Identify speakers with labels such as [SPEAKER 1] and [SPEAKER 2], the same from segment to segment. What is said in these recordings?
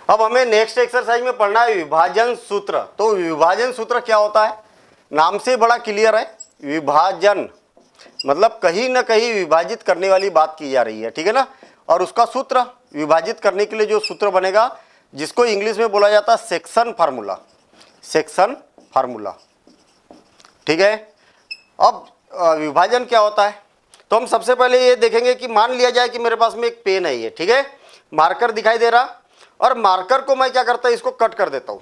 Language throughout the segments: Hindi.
[SPEAKER 1] अब हमें नेक्स्ट एक्सरसाइज में पढ़ना है विभाजन सूत्र। तो विभाजन सूत्र क्या होता है, नाम से बड़ा क्लियर है। विभाजन मतलब कहीं ना कहीं विभाजित करने वाली बात की जा रही है, ठीक है ना। और उसका सूत्र, विभाजित करने के लिए जो सूत्र बनेगा, जिसको इंग्लिश में बोला जाता है सेक्शन फार्मूला, सेक्शन फार्मूला, ठीक है। अब विभाजन क्या होता है, तो हम सबसे पहले ये देखेंगे कि मान लिया जाए कि मेरे पास में एक पेन है, ये ठीक है, मार्कर दिखाई दे रहा, और मार्कर को मैं क्या करता हूँ, इसको कट कर देता हूँ,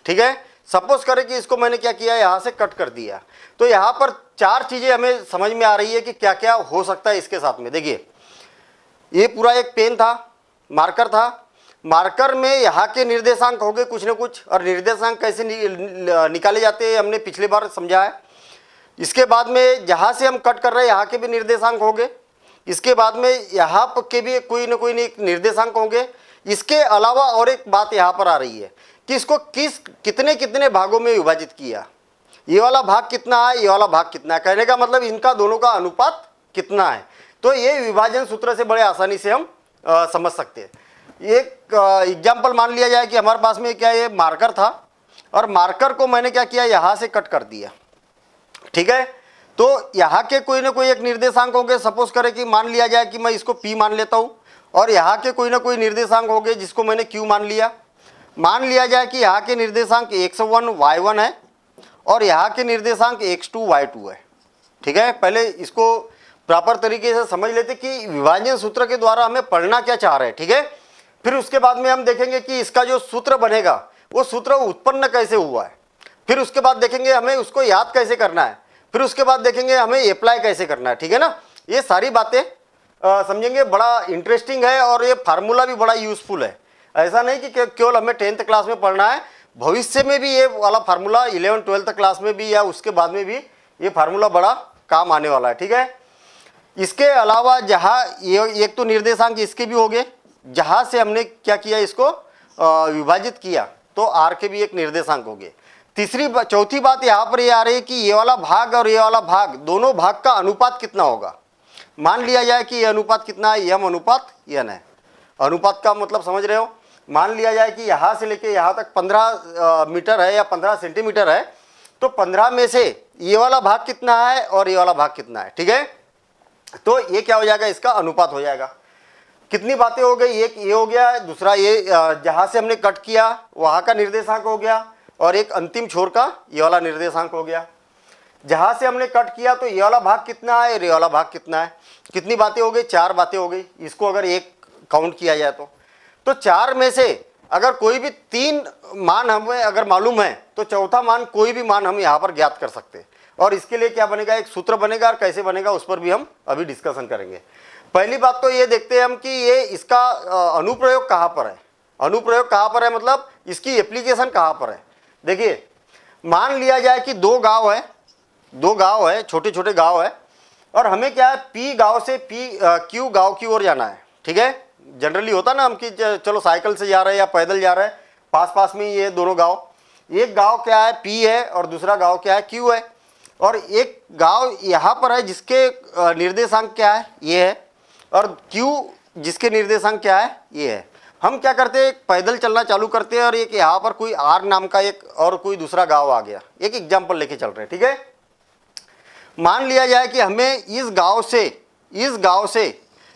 [SPEAKER 1] ठीक है। सपोज करें कि इसको मैंने क्या किया, यहाँ से कट कर दिया। तो यहाँ पर चार चीज़ें हमें समझ में आ रही है कि क्या क्या हो सकता है इसके साथ में। देखिए, ये पूरा एक पेन था, मार्कर था, मार्कर में यहाँ के निर्देशांक हो गए कुछ ना कुछ, और निर्देशांक कैसे निकाले जाते हैं हमने पिछले बार समझा है। इसके बाद में जहाँ से हम कट कर रहे हैं यहाँ के भी निर्देशांक होंगे, इसके बाद में यहाँ के भी कोई ना कोई निर्देशांक होंगे। इसके अलावा और एक बात यहाँ पर आ रही है कि इसको कितने कितने भागों में विभाजित किया, ये वाला भाग कितना है, ये वाला भाग कितना है, कहने का मतलब इनका दोनों का अनुपात कितना है। तो ये विभाजन सूत्र से बड़े आसानी से हम समझ सकते हैं। एक एग्जाम्पल मान लिया जाए कि हमारे पास में क्या, ये मार्कर था, और मार्कर को मैंने क्या किया, यहाँ से कट कर दिया, ठीक है। तो यहाँ के कोई ना कोई एक निर्देशांक होंगे, सपोज करें कि मान लिया जाए कि मैं इसको P मान लेता हूँ, और यहाँ के कोई ना कोई निर्देशांक होंगे जिसको मैंने Q मान लिया। मान लिया जाए कि यहाँ के निर्देशांक x1 y1 है, और यहाँ के निर्देशांक x2 y2 है, ठीक है। पहले इसको प्रॉपर तरीके से समझ लेते कि विभाजन सूत्र के द्वारा हमें पढ़ना क्या चाह रहे हैं, ठीक है। फिर उसके बाद में हम देखेंगे कि इसका जो सूत्र बनेगा वो सूत्र उत्पन्न कैसे हुआ है, फिर उसके बाद देखेंगे हमें उसको याद कैसे करना है, फिर उसके बाद देखेंगे हमें अप्लाई कैसे करना है, ठीक है ना। ये सारी बातें समझेंगे, बड़ा इंटरेस्टिंग है, और ये फार्मूला भी बड़ा यूजफुल है। ऐसा नहीं कि केवल हमें 10th क्लास में पढ़ना है, भविष्य में भी ये वाला फार्मूला 11th 12th क्लास में भी या उसके बाद में भी ये फार्मूला बड़ा काम आने वाला है, ठीक है। इसके अलावा जहाँ ये एक तो निर्देशांक इसके भी हो गए, जहाँ से हमने क्या किया, इसको विभाजित किया, तो आर के भी एक निर्देशांक हो गए। चौथी बात यहाँ पर ये आ रही है कि ये वाला भाग और ये वाला भाग, दोनों भाग का अनुपात कितना होगा। मान लिया जाए कि ये अनुपात कितना है, यम अनुपात यन है। अनुपात का मतलब समझ रहे हो, मान लिया जाए कि यहाँ से लेके यहाँ तक 15 मीटर है या 15 सेंटीमीटर है, तो 15 में से ये वाला भाग कितना है और ये वाला भाग कितना है, ठीक है। तो ये क्या हो जाएगा, इसका अनुपात हो जाएगा। कितनी बातें हो गई, एक ये हो गया, दूसरा ये जहाँ से हमने कट किया वहाँ का निर्देशांक हो गया, और एक अंतिम छोर का ये वाला निर्देशांक हो गया। जहाँ से हमने कट किया तो ये वाला भाग कितना है और ये वाला भाग कितना है। कितनी बातें हो गई, 4 बातें हो गई। इसको अगर एक काउंट किया जाए तो 4 में से अगर कोई भी 3 मान हमें अगर मालूम है तो चौथा मान कोई भी मान हम यहाँ पर ज्ञात कर सकते हैं। और इसके लिए क्या बनेगा, एक सूत्र बनेगा, और कैसे बनेगा उस पर भी हम अभी डिस्कशन करेंगे। पहली बात तो ये देखते हैं हम कि ये इसका अनुप्रयोग कहाँ पर है। अनुप्रयोग कहाँ पर है मतलब इसकी एप्लीकेशन कहाँ पर है। देखिए, मान लिया जाए कि 2 गांव है, छोटे छोटे गांव है, और हमें क्या है, P गांव से Q गांव की ओर जाना है, ठीक है। जनरली होता ना हम कि चलो साइकिल से जा रहे हैं या पैदल जा रहे हैं, पास में ये दोनों गांव, एक गांव क्या है P है और दूसरा गांव क्या है Q है, और एक गांव यहाँ पर है जिसके निर्देशांक क्या है, ये है, और Q जिसके निर्देशांक क्या है, ये है। हम क्या करते हैं, पैदल चलना चालू करते हैं, और एक यहाँ पर कोई R नाम का एक और कोई दूसरा गांव आ गया। एक एग्जाम्पल लेके चल रहे हैं, ठीक है। मान लिया जाए कि हमें इस गांव से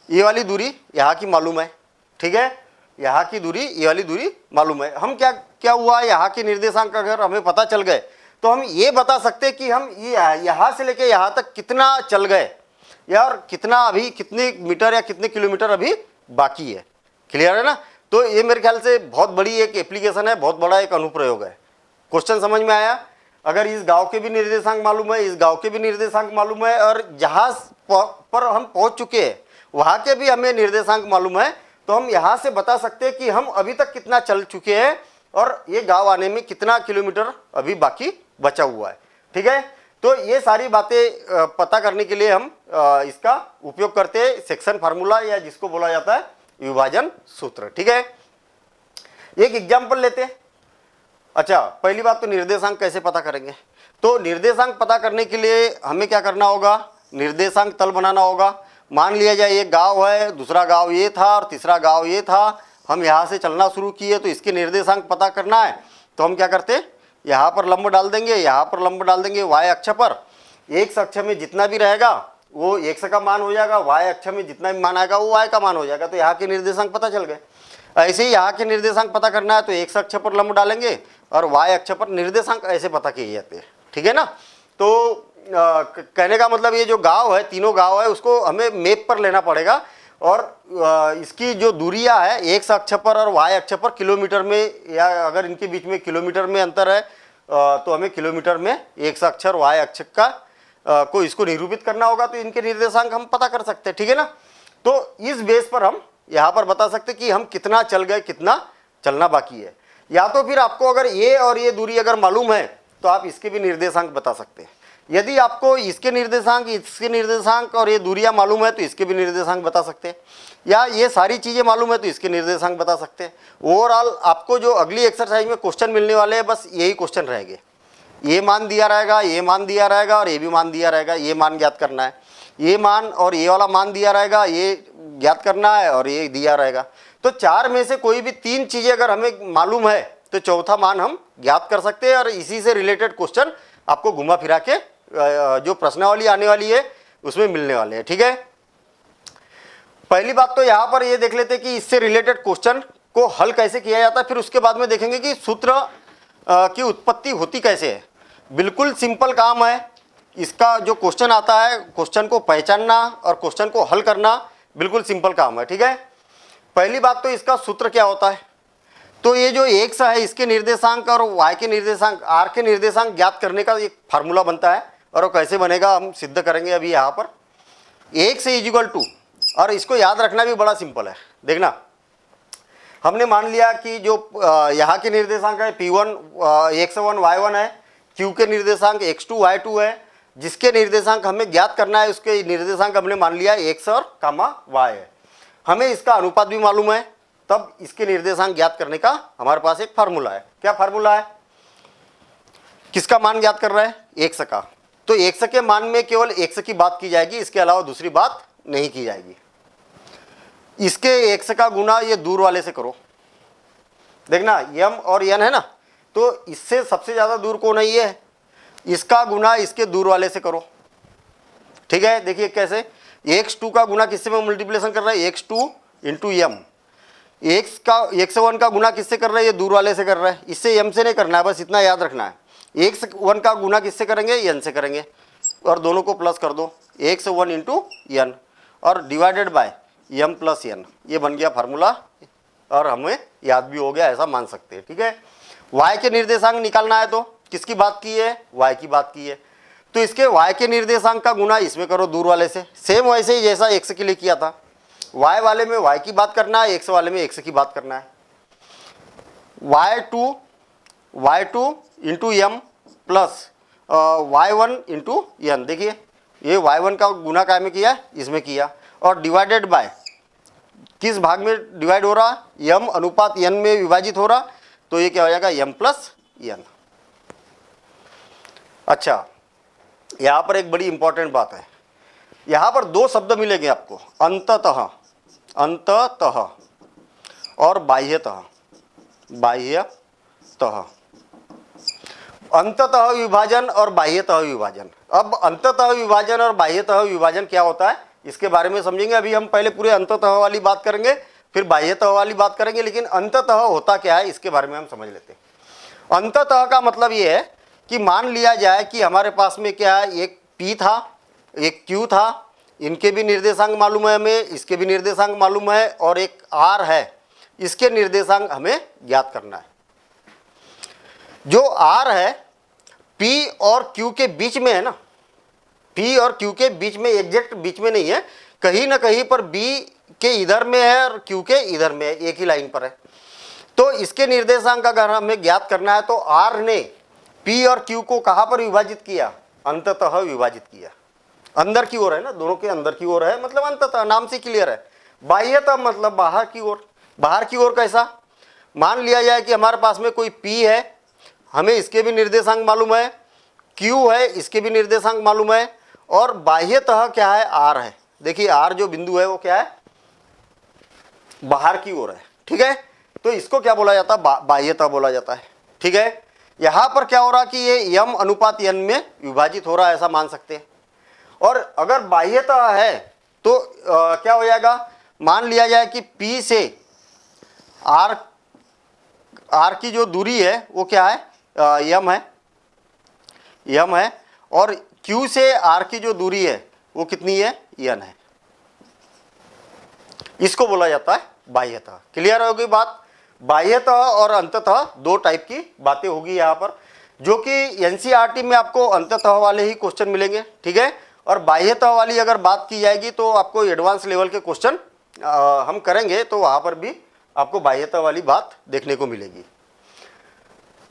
[SPEAKER 1] ये वाली दूरी यहाँ की मालूम है, ठीक है। यहाँ की दूरी, ये वाली दूरी मालूम है। हम क्या हुआ, यहाँ के निर्देशांक अगर हमें पता चल गए तो हम ये बता सकते हैं कि हम ये यहाँ से लेके यहाँ तक कितना चल गए, यार कितना अभी, कितने मीटर या कितने किलोमीटर अभी बाकी है। क्लियर है ना। तो ये मेरे ख्याल से बहुत बड़ी एक एप्लीकेशन है, बहुत बड़ा एक अनुप्रयोग है। क्वेश्चन समझ में आया। अगर इस गांव के भी निर्देशांक मालूम है, इस गांव के भी निर्देशांक मालूम है, और जहाँ पर हम पहुँच चुके हैं वहाँ के भी हमें निर्देशांक मालूम है, तो हम यहाँ से बता सकते हैं कि हम अभी तक कितना चल चुके हैं और ये गांव आने में कितना किलोमीटर अभी बाकी बचा हुआ है, ठीक है। तो ये सारी बातें पता करने के लिए हम इसका उपयोग करते हैं सेक्शन फार्मूला, या जिसको बोला जाता है विभाजन सूत्र, ठीक है। एक एग्जाम्पल लेते हैं। अच्छा, पहली बात तो निर्देशांक कैसे पता करेंगे। तो निर्देशांक पता करने के लिए हमें क्या करना होगा, निर्देशांक तल बनाना होगा। मान लिया जाए एक गांव है, दूसरा गांव ये था और तीसरा गांव ये था, हम यहाँ से चलना शुरू किए तो इसके निर्देशांक पता करना है, तो हम क्या करते, यहाँ पर लंब डाल देंगे, यहाँ पर लंब डाल देंगे y अक्ष पर। x अक्ष में जितना भी रहेगा वो x का मान हो जाएगा, y अक्ष में जितना भी मान आएगा वो y का मान हो जाएगा, तो यहाँ के निर्देशांक पता चल गए। ऐसे ही यहाँ के निर्देशांक पता करना है तो x अक्ष पर लंब डालेंगे और y अक्ष पर निर्देशांक ऐसे पता किए जाते हैं, ठीक है ना। तो कहने का मतलब ये जो गांव है, तीनों गांव है, उसको हमें मैप पर लेना पड़ेगा और इसकी जो दूरियां है x अक्ष पर और y अक्ष पर किलोमीटर में, या अगर इनके बीच में किलोमीटर में अंतर है तो हमें किलोमीटर में x अक्ष और y अक्ष का को इसको निरूपित करना होगा, तो इनके निर्देशांक हम पता कर सकते हैं, ठीक है ना। तो इस बेस पर हम यहाँ पर बता सकते कि हम कितना चल गए, कितना चलना बाकी है। या तो फिर आपको अगर ये और ये दूरी अगर मालूम है तो आप इसके भी निर्देशांक बता सकते हैं। यदि आपको इसके निर्देशांक और ये दूरियां मालूम है तो इसके भी निर्देशांक बता सकते हैं, या ये सारी चीज़ें मालूम है तो इसके निर्देशांक बता सकते हैं। ओवरऑल आपको जो अगली एक्सरसाइज में क्वेश्चन मिलने वाले हैं बस यही क्वेश्चन रहेंगे, ये मान दिया रहेगा, ये मान दिया रहेगा और ये भी मान दिया रहेगा, ये मान ज्ञात करना है, ये मान और ये वाला मान दिया रहेगा, ये ज्ञात करना है और ये दिया रहेगा। तो चार में से कोई भी तीन चीज़ें अगर हमें मालूम है तो चौथा मान हम ज्ञात कर सकते हैं, और इसी से रिलेटेड क्वेश्चन आपको घुमा फिरा के जो प्रश्नावली आने वाली है उसमें मिलने वाले हैं, ठीक है। पहली बात तो यहाँ पर ये देख लेते कि इससे रिलेटेड क्वेश्चन को हल कैसे किया जाता है, फिर उसके बाद में देखेंगे कि सूत्र की उत्पत्ति होती कैसे है। बिल्कुल सिंपल काम है, इसका जो क्वेश्चन आता है क्वेश्चन को पहचानना और क्वेश्चन को हल करना बिल्कुल सिंपल काम है, ठीक है। पहली बात तो इसका सूत्र क्या होता है, तो ये जो x है इसके निर्देशांक और y के निर्देशांक, r के निर्देशांक ज्ञात करने का एक फार्मूला बनता है, और वो कैसे बनेगा हम सिद्ध करेंगे अभी यहाँ पर। x इज इक्वल टू, और इसको याद रखना भी बड़ा सिंपल है। देखना, हमने मान लिया कि जो यहाँ के निर्देशांक है p1 x1 y1 है, q के निर्देशांक x2 y2 है, जिसके निर्देशांक हमें ज्ञात करना है उसके निर्देशांक हमने मान लिया x और y है। हमें इसका अनुपात भी मालूम है, तब इसके निर्देशांक ज्ञात करने का हमारे पास एक फार्मूला है। क्या फार्मूला है, किसका मान ज्ञात कर रहा है, x का। तो x के मान में केवल x की बात की जाएगी, इसके अलावा दूसरी बात नहीं की जाएगी। इसके x का गुना ये दूर वाले से करो, देखना m और n है ना, तो इससे सबसे ज्यादा दूर कौन है, ये है, इसका गुना इसके दूर वाले से करो, ठीक है। देखिए कैसे, x2 का गुना किससे में मल्टीप्लिकेशन कर रहा है, x2 इंटू m, x1 का गुना किससे कर रहा है, ये दूर वाले से कर रहा है, इससे m से नहीं करना है, बस इतना याद रखना है। x1 का गुना किससे करेंगे, n से करेंगे, और दोनों को प्लस कर दो, x1 इंटू n और divided bye m plus n, ये बन गया फार्मूला, और हमें याद भी हो गया ऐसा मान सकते हैं, ठीक है। y के निर्देशांक निकालना है तो किसकी बात की है, y की बात की है, तो इसके y के निर्देशांक का गुना इसमें करो दूर वाले से, सेम वैसे ही जैसा x के लिए किया था। y वाले में y की बात करना है, x वाले में x की बात करना है। y2 into m plus y1 into n, देखिए ये y1 का गुना काय में किया, इसमें किया, और डिवाइडेड बाय किस भाग में डिवाइड हो रहा, m अनुपात n में विभाजित हो रहा, तो ये क्या हो जाएगा, m प्लस n। अच्छा, यहाँ पर एक बड़ी इंपॉर्टेंट बात है, यहाँ पर दो शब्द मिलेंगे आपको, अंततः और बाह्यतः। अंततः विभाजन और बाह्यतः विभाजन। अब अंततः विभाजन और बाह्यतः विभाजन क्या होता है इसके बारे में समझेंगे। अभी हम पहले पूरे अंततः वाली बात करेंगे, फिर बाह्यतः वाली बात करेंगे, लेकिन अंततः होता क्या है इसके बारे में हम समझ लेते हैं। अंततः का मतलब ये है कि मान लिया जाए कि हमारे पास में क्या है, एक P था, एक Q था, इनके भी निर्देशांक मालूम है हमें, इसके भी निर्देशांक मालूम है, और एक R है, इसके निर्देशांक हमें ज्ञात करना है। जो R है P और Q के बीच में है ना, P और Q के बीच में, एग्जैक्ट बीच में नहीं है, कहीं ना कहीं पर B के इधर में है और Q के इधर में है, एक ही लाइन पर है। तो इसके निर्देशांक अगर हमें ज्ञात करना है तो R ने P और Q को कहाँ पर विभाजित किया, अंततः विभाजित किया, अंदर की ओर है ना, दोनों के अंदर की ओर है, मतलब अंततः नाम से क्लियर है। बाह्यतः मतलब बाहर की ओर। बाहर की ओर कैसा, मान लिया जाए कि हमारे पास में कोई P है, हमें इसके भी निर्देशांक मालूम है, Q है, इसके भी निर्देशांक मालूम है, और बाह्यतः क्या है, R है। देखिए R जो बिंदु है वो क्या है, बाहर की ओर है, ठीक है। तो इसको क्या बोला जाता है, बाह्यतः बोला जाता है। ठीक है, यहां पर क्या हो रहा कि ये यम अनुपात यन में विभाजित हो रहा है, ऐसा मान सकते हैं। और अगर बाह्यतः है तो क्या हो जाएगा, मान लिया जाए कि P से R की जो दूरी है वो क्या है, यम है, और Q से R की जो दूरी है वो कितनी है, यन है। इसको बोला जाता है बाह्यतः। क्लियर होगी बात। बाह्यतः और अंततः दो टाइप की बातें होगी यहाँ पर, जो कि एनसीईआरटी में आपको अंततः वाले ही क्वेश्चन मिलेंगे। ठीक है, और बाह्यतः वाली अगर बात की जाएगी तो आपको एडवांस लेवल के क्वेश्चन हम करेंगे, तो वहां पर भी आपको बाह्यतः वाली बात देखने को मिलेगी।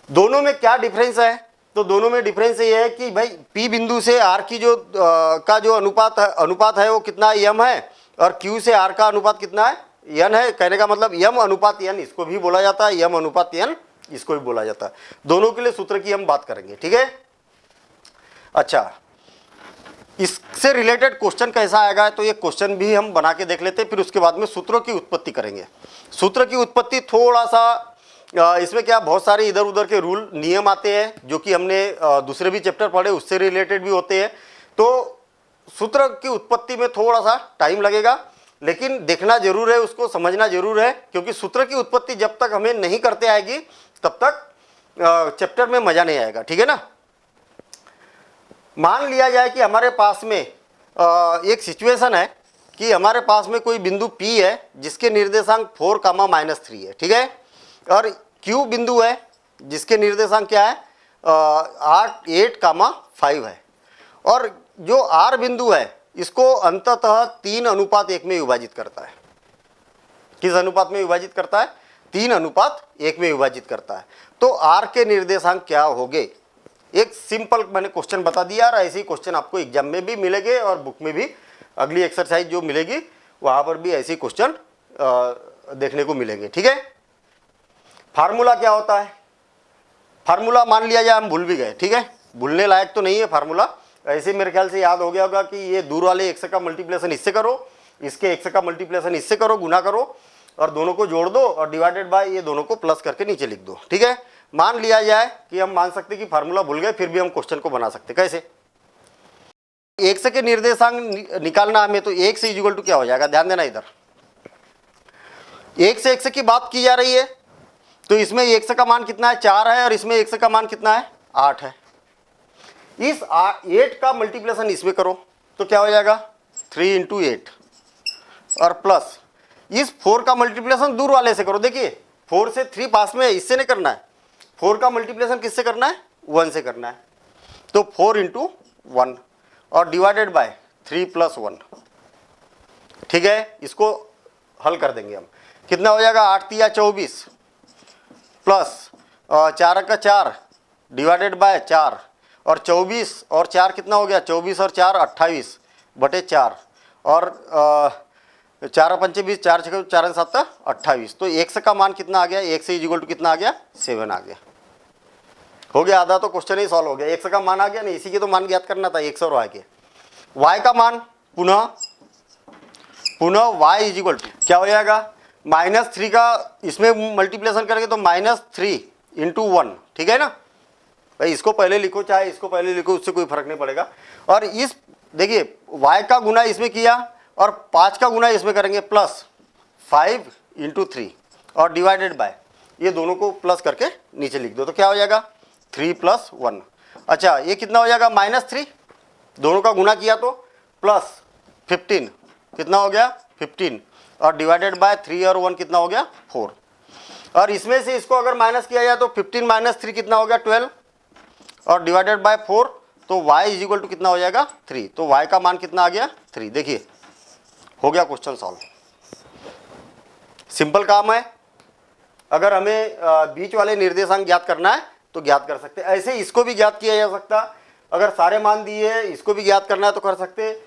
[SPEAKER 1] दोनों में क्या डिफरेंस है, तो दोनों में डिफरेंस ये है कि भाई P बिंदु से R की जो का जो अनुपात है वो कितना यम है, और Q से R का अनुपात कितना है, यन है। कहने का मतलब यम अनुपात यन इसको भी बोला जाता है, यम अनुपात यन इसको भी बोला जाता है। दोनों के लिए सूत्र की हम बात करेंगे। ठीक है, अच्छा, इससे रिलेटेड क्वेश्चन कैसा आएगा, तो ये क्वेश्चन भी हम बना के देख लेते हैं, फिर उसके बाद में सूत्रों की उत्पत्ति करेंगे। सूत्र की उत्पत्ति थोड़ा सा इसमें क्या, बहुत सारे इधर उधर के रूल नियम आते हैं जो कि हमने दूसरे भी चैप्टर पढ़े, उससे रिलेटेड भी होते हैं। तो सूत्र की उत्पत्ति में थोड़ा सा टाइम लगेगा, लेकिन देखना जरूर है, उसको समझना जरूर है, क्योंकि सूत्र की उत्पत्ति जब तक हमें नहीं करते आएगी तब तक चैप्टर में मजा नहीं आएगा। ठीक है ना। मान लिया जाए कि हमारे पास में एक सिचुएशन है कि हमारे पास में कोई बिंदु P है जिसके निर्देशांक 4, -3 है। ठीक है, और Q बिंदु है जिसके निर्देशांक क्या है, 8, 5 है। और जो R बिंदु है इसको अंततः 3:1 में विभाजित करता है। किस अनुपात में विभाजित करता है, 3:1 में विभाजित करता है। तो R के निर्देशांक क्या होंगे, एक सिंपल मैंने क्वेश्चन बता दिया, और ऐसे ही क्वेश्चन आपको एग्जाम में भी मिलेंगे और बुक में भी अगली एक्सरसाइज जो मिलेगी वहां पर भी ऐसे क्वेश्चन देखने को मिलेंगे। ठीक है, फार्मूला क्या होता है, फार्मूला मान लिया जाए हम भूल भी गए। ठीक है, भूलने लायक तो नहीं है फार्मूला, ऐसे मेरे ख्याल से याद हो गया होगा कि ये दूर वाले x का मल्टीप्लिकेशन इससे करो, इसके x का मल्टीप्लिकेशन इससे करो, गुना करो, और दोनों को जोड़ दो, और डिवाइडेड बाय ये दोनों को प्लस करके नीचे लिख दो। ठीक है, मान लिया जाए कि हम मान सकते कि फार्मूला भूल गए, फिर भी हम क्वेश्चन को बना सकते। कैसे, x के निर्देशांक निकालना हमें, तो x से इक्वल टू क्या हो जाएगा, ध्यान देना इधर, x की बात की जा रही है, तो इसमें x का मान कितना है, 4 है, और इसमें x का मान कितना है, 8 है। इस 8 का मल्टीप्लिकेशन इसमें करो तो क्या हो जाएगा, 3 × 8, और प्लस इस 4 का मल्टीप्लिकेशन दूर वाले से करो। देखिए 4 से 3 पास में है, इससे नहीं करना है, 4 का मल्टीप्लिकेशन किससे करना है, 1 से करना है। तो 4 × 1 और डिवाइडेड बाय 3 + 1। ठीक है, इसको हल कर देंगे हम, कितना हो जाएगा, 8 × 24 प्लस 4 × 4 डिवाइडेड बाय 4, और 24 और 4 कितना हो गया, 24 और 4 28/4, और 4 × 5 = 20, 4 × 4 = 7 28। तो x का मान कितना आ गया, x इक्वल टू कितना आ गया, 7 आ गया। हो गया, आधा तो क्वेश्चन ही सॉल्व हो गया। x का मान आ गया, नहीं इसी के तो मान ज्ञात करना था, x और y के। y का मान पुनः y इक्वल टू क्या हो जाएगा, -3 का इसमें मल्टीप्लिकेशन करेंगे तो -3 × 1। ठीक है ना भाई, इसको पहले लिखो चाहे इसको पहले लिखो, उससे कोई फर्क नहीं पड़ेगा। और इस देखिए y का गुना इसमें किया और 5 का गुना इसमें करेंगे, प्लस 5 × 3 और डिवाइडेड बाय, ये दोनों को प्लस करके नीचे लिख दो तो क्या हो जाएगा, 3 + 1। अच्छा, ये कितना हो जाएगा, -3, दोनों का गुना किया तो प्लस 15, कितना हो गया 15, और डिवाइडेड बाय 3 और 1 कितना हो गया 4। और इसमें से इसको अगर माइनस किया जाए तो 15 - 3 कितना हो गया 12, और डिवाइडेड बाय 4, तो y इक्वल टू कितना हो जाएगा 3। तो y का मान कितना आ गया 3। देखिए हो गया क्वेश्चन सॉल्व, सिंपल काम है। अगर हमें बीच वाले निर्देशांक ज्ञात करना है तो ज्ञात कर सकते हैं, ऐसे इसको भी ज्ञात किया जा सकता। अगर सारे मान दिए हैं, इसको भी ज्ञात करना है तो कर सकते,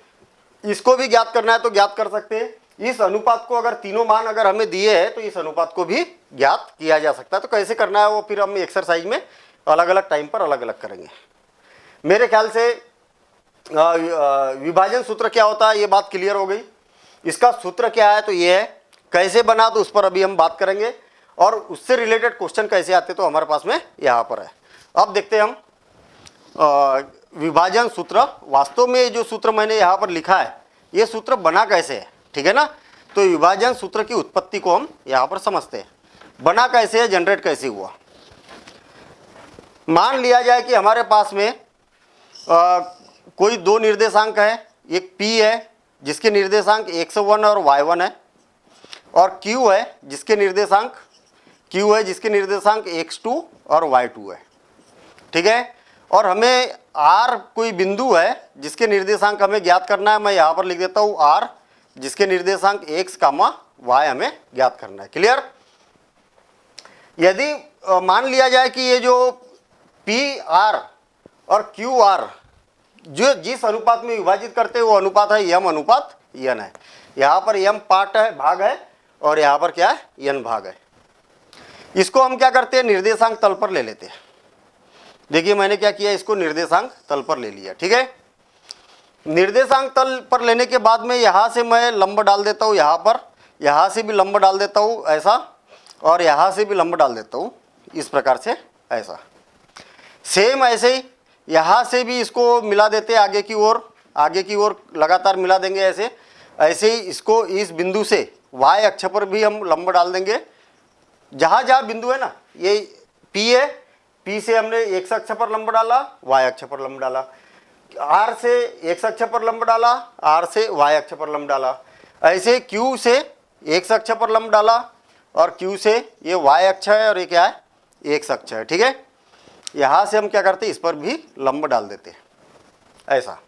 [SPEAKER 1] इसको भी ज्ञात करना है तो ज्ञात कर सकते। इस अनुपात को अगर तीनों मान अगर हमें दिए हैं तो इस अनुपात को भी ज्ञात किया जा सकता है। तो कैसे करना है वो फिर हम एक्सरसाइज में अलग अलग टाइम पर अलग अलग करेंगे। मेरे ख्याल से विभाजन सूत्र क्या होता है ये बात क्लियर हो गई। इसका सूत्र क्या है, तो ये है कैसे बना तो उस पर अभी हम बात करेंगे, और उससे रिलेटेड क्वेश्चन कैसे आते तो हमारे पास में यहाँ पर है। अब देखते हैं हम विभाजन सूत्र। वास्तव में जो सूत्र मैंने यहाँ पर लिखा है ये सूत्र बना कैसे है, ठीक है ना। तो विभाजन सूत्र की उत्पत्ति को हम यहाँ पर समझते हैं, बना कैसे है, जनरेट कैसे हुआ। मान लिया जाए कि हमारे पास में कोई दो निर्देशांक है, एक p है जिसके निर्देशांक x1 और y1 है, और q है जिसके निर्देशांक x2 और y2 है, ठीक है। और हमें r कोई बिंदु है जिसके निर्देशांक हमें ज्ञात करना है। मैं यहाँ पर लिख देता हूँ r, जिसके निर्देशांक x, y हमें ज्ञात करना है। क्लियर। यदि मान लिया जाए कि ये जो pr और qr जो जिस अनुपात में विभाजित करते हैं वो अनुपात है m अनुपात n है। यहाँ पर m पार्ट है, भाग है, और यहाँ पर क्या है, n भाग है। इसको हम क्या करते हैं, निर्देशांक तल पर ले लेते हैं। देखिए मैंने क्या किया, इसको निर्देशांक तल पर ले लिया, ठीक है। निर्देशांक तल पर लेने के बाद में यहाँ से मैं लंब डाल देता हूँ यहाँ पर, यहाँ से भी लंब डाल देता हूँ ऐसा, और यहाँ से भी लंब डाल देता हूँ इस प्रकार से ऐसा। सेम ऐसे ही यहाँ से भी इसको मिला देते हैं आगे की ओर लगातार मिला देंगे ऐसे। ऐसे ही इसको इस बिंदु से y अक्ष पर भी हम लंब डाल देंगे। जहाँ जहाँ बिंदु है ना, ये P है, P से हमने x अक्ष पर लंब डाला, y अक्ष पर लंब डाला, R से x अक्ष पर लंब डाला, R से y अक्ष पर लंब डाला। ऐसे Q से x अक्ष पर लंब डाला, और Q से ये y अक्ष है और ये क्या है, x अक्ष है, ठीक है। यहाँ से हम क्या करते हैं, इस पर भी लंब डाल देते हैं ऐसा।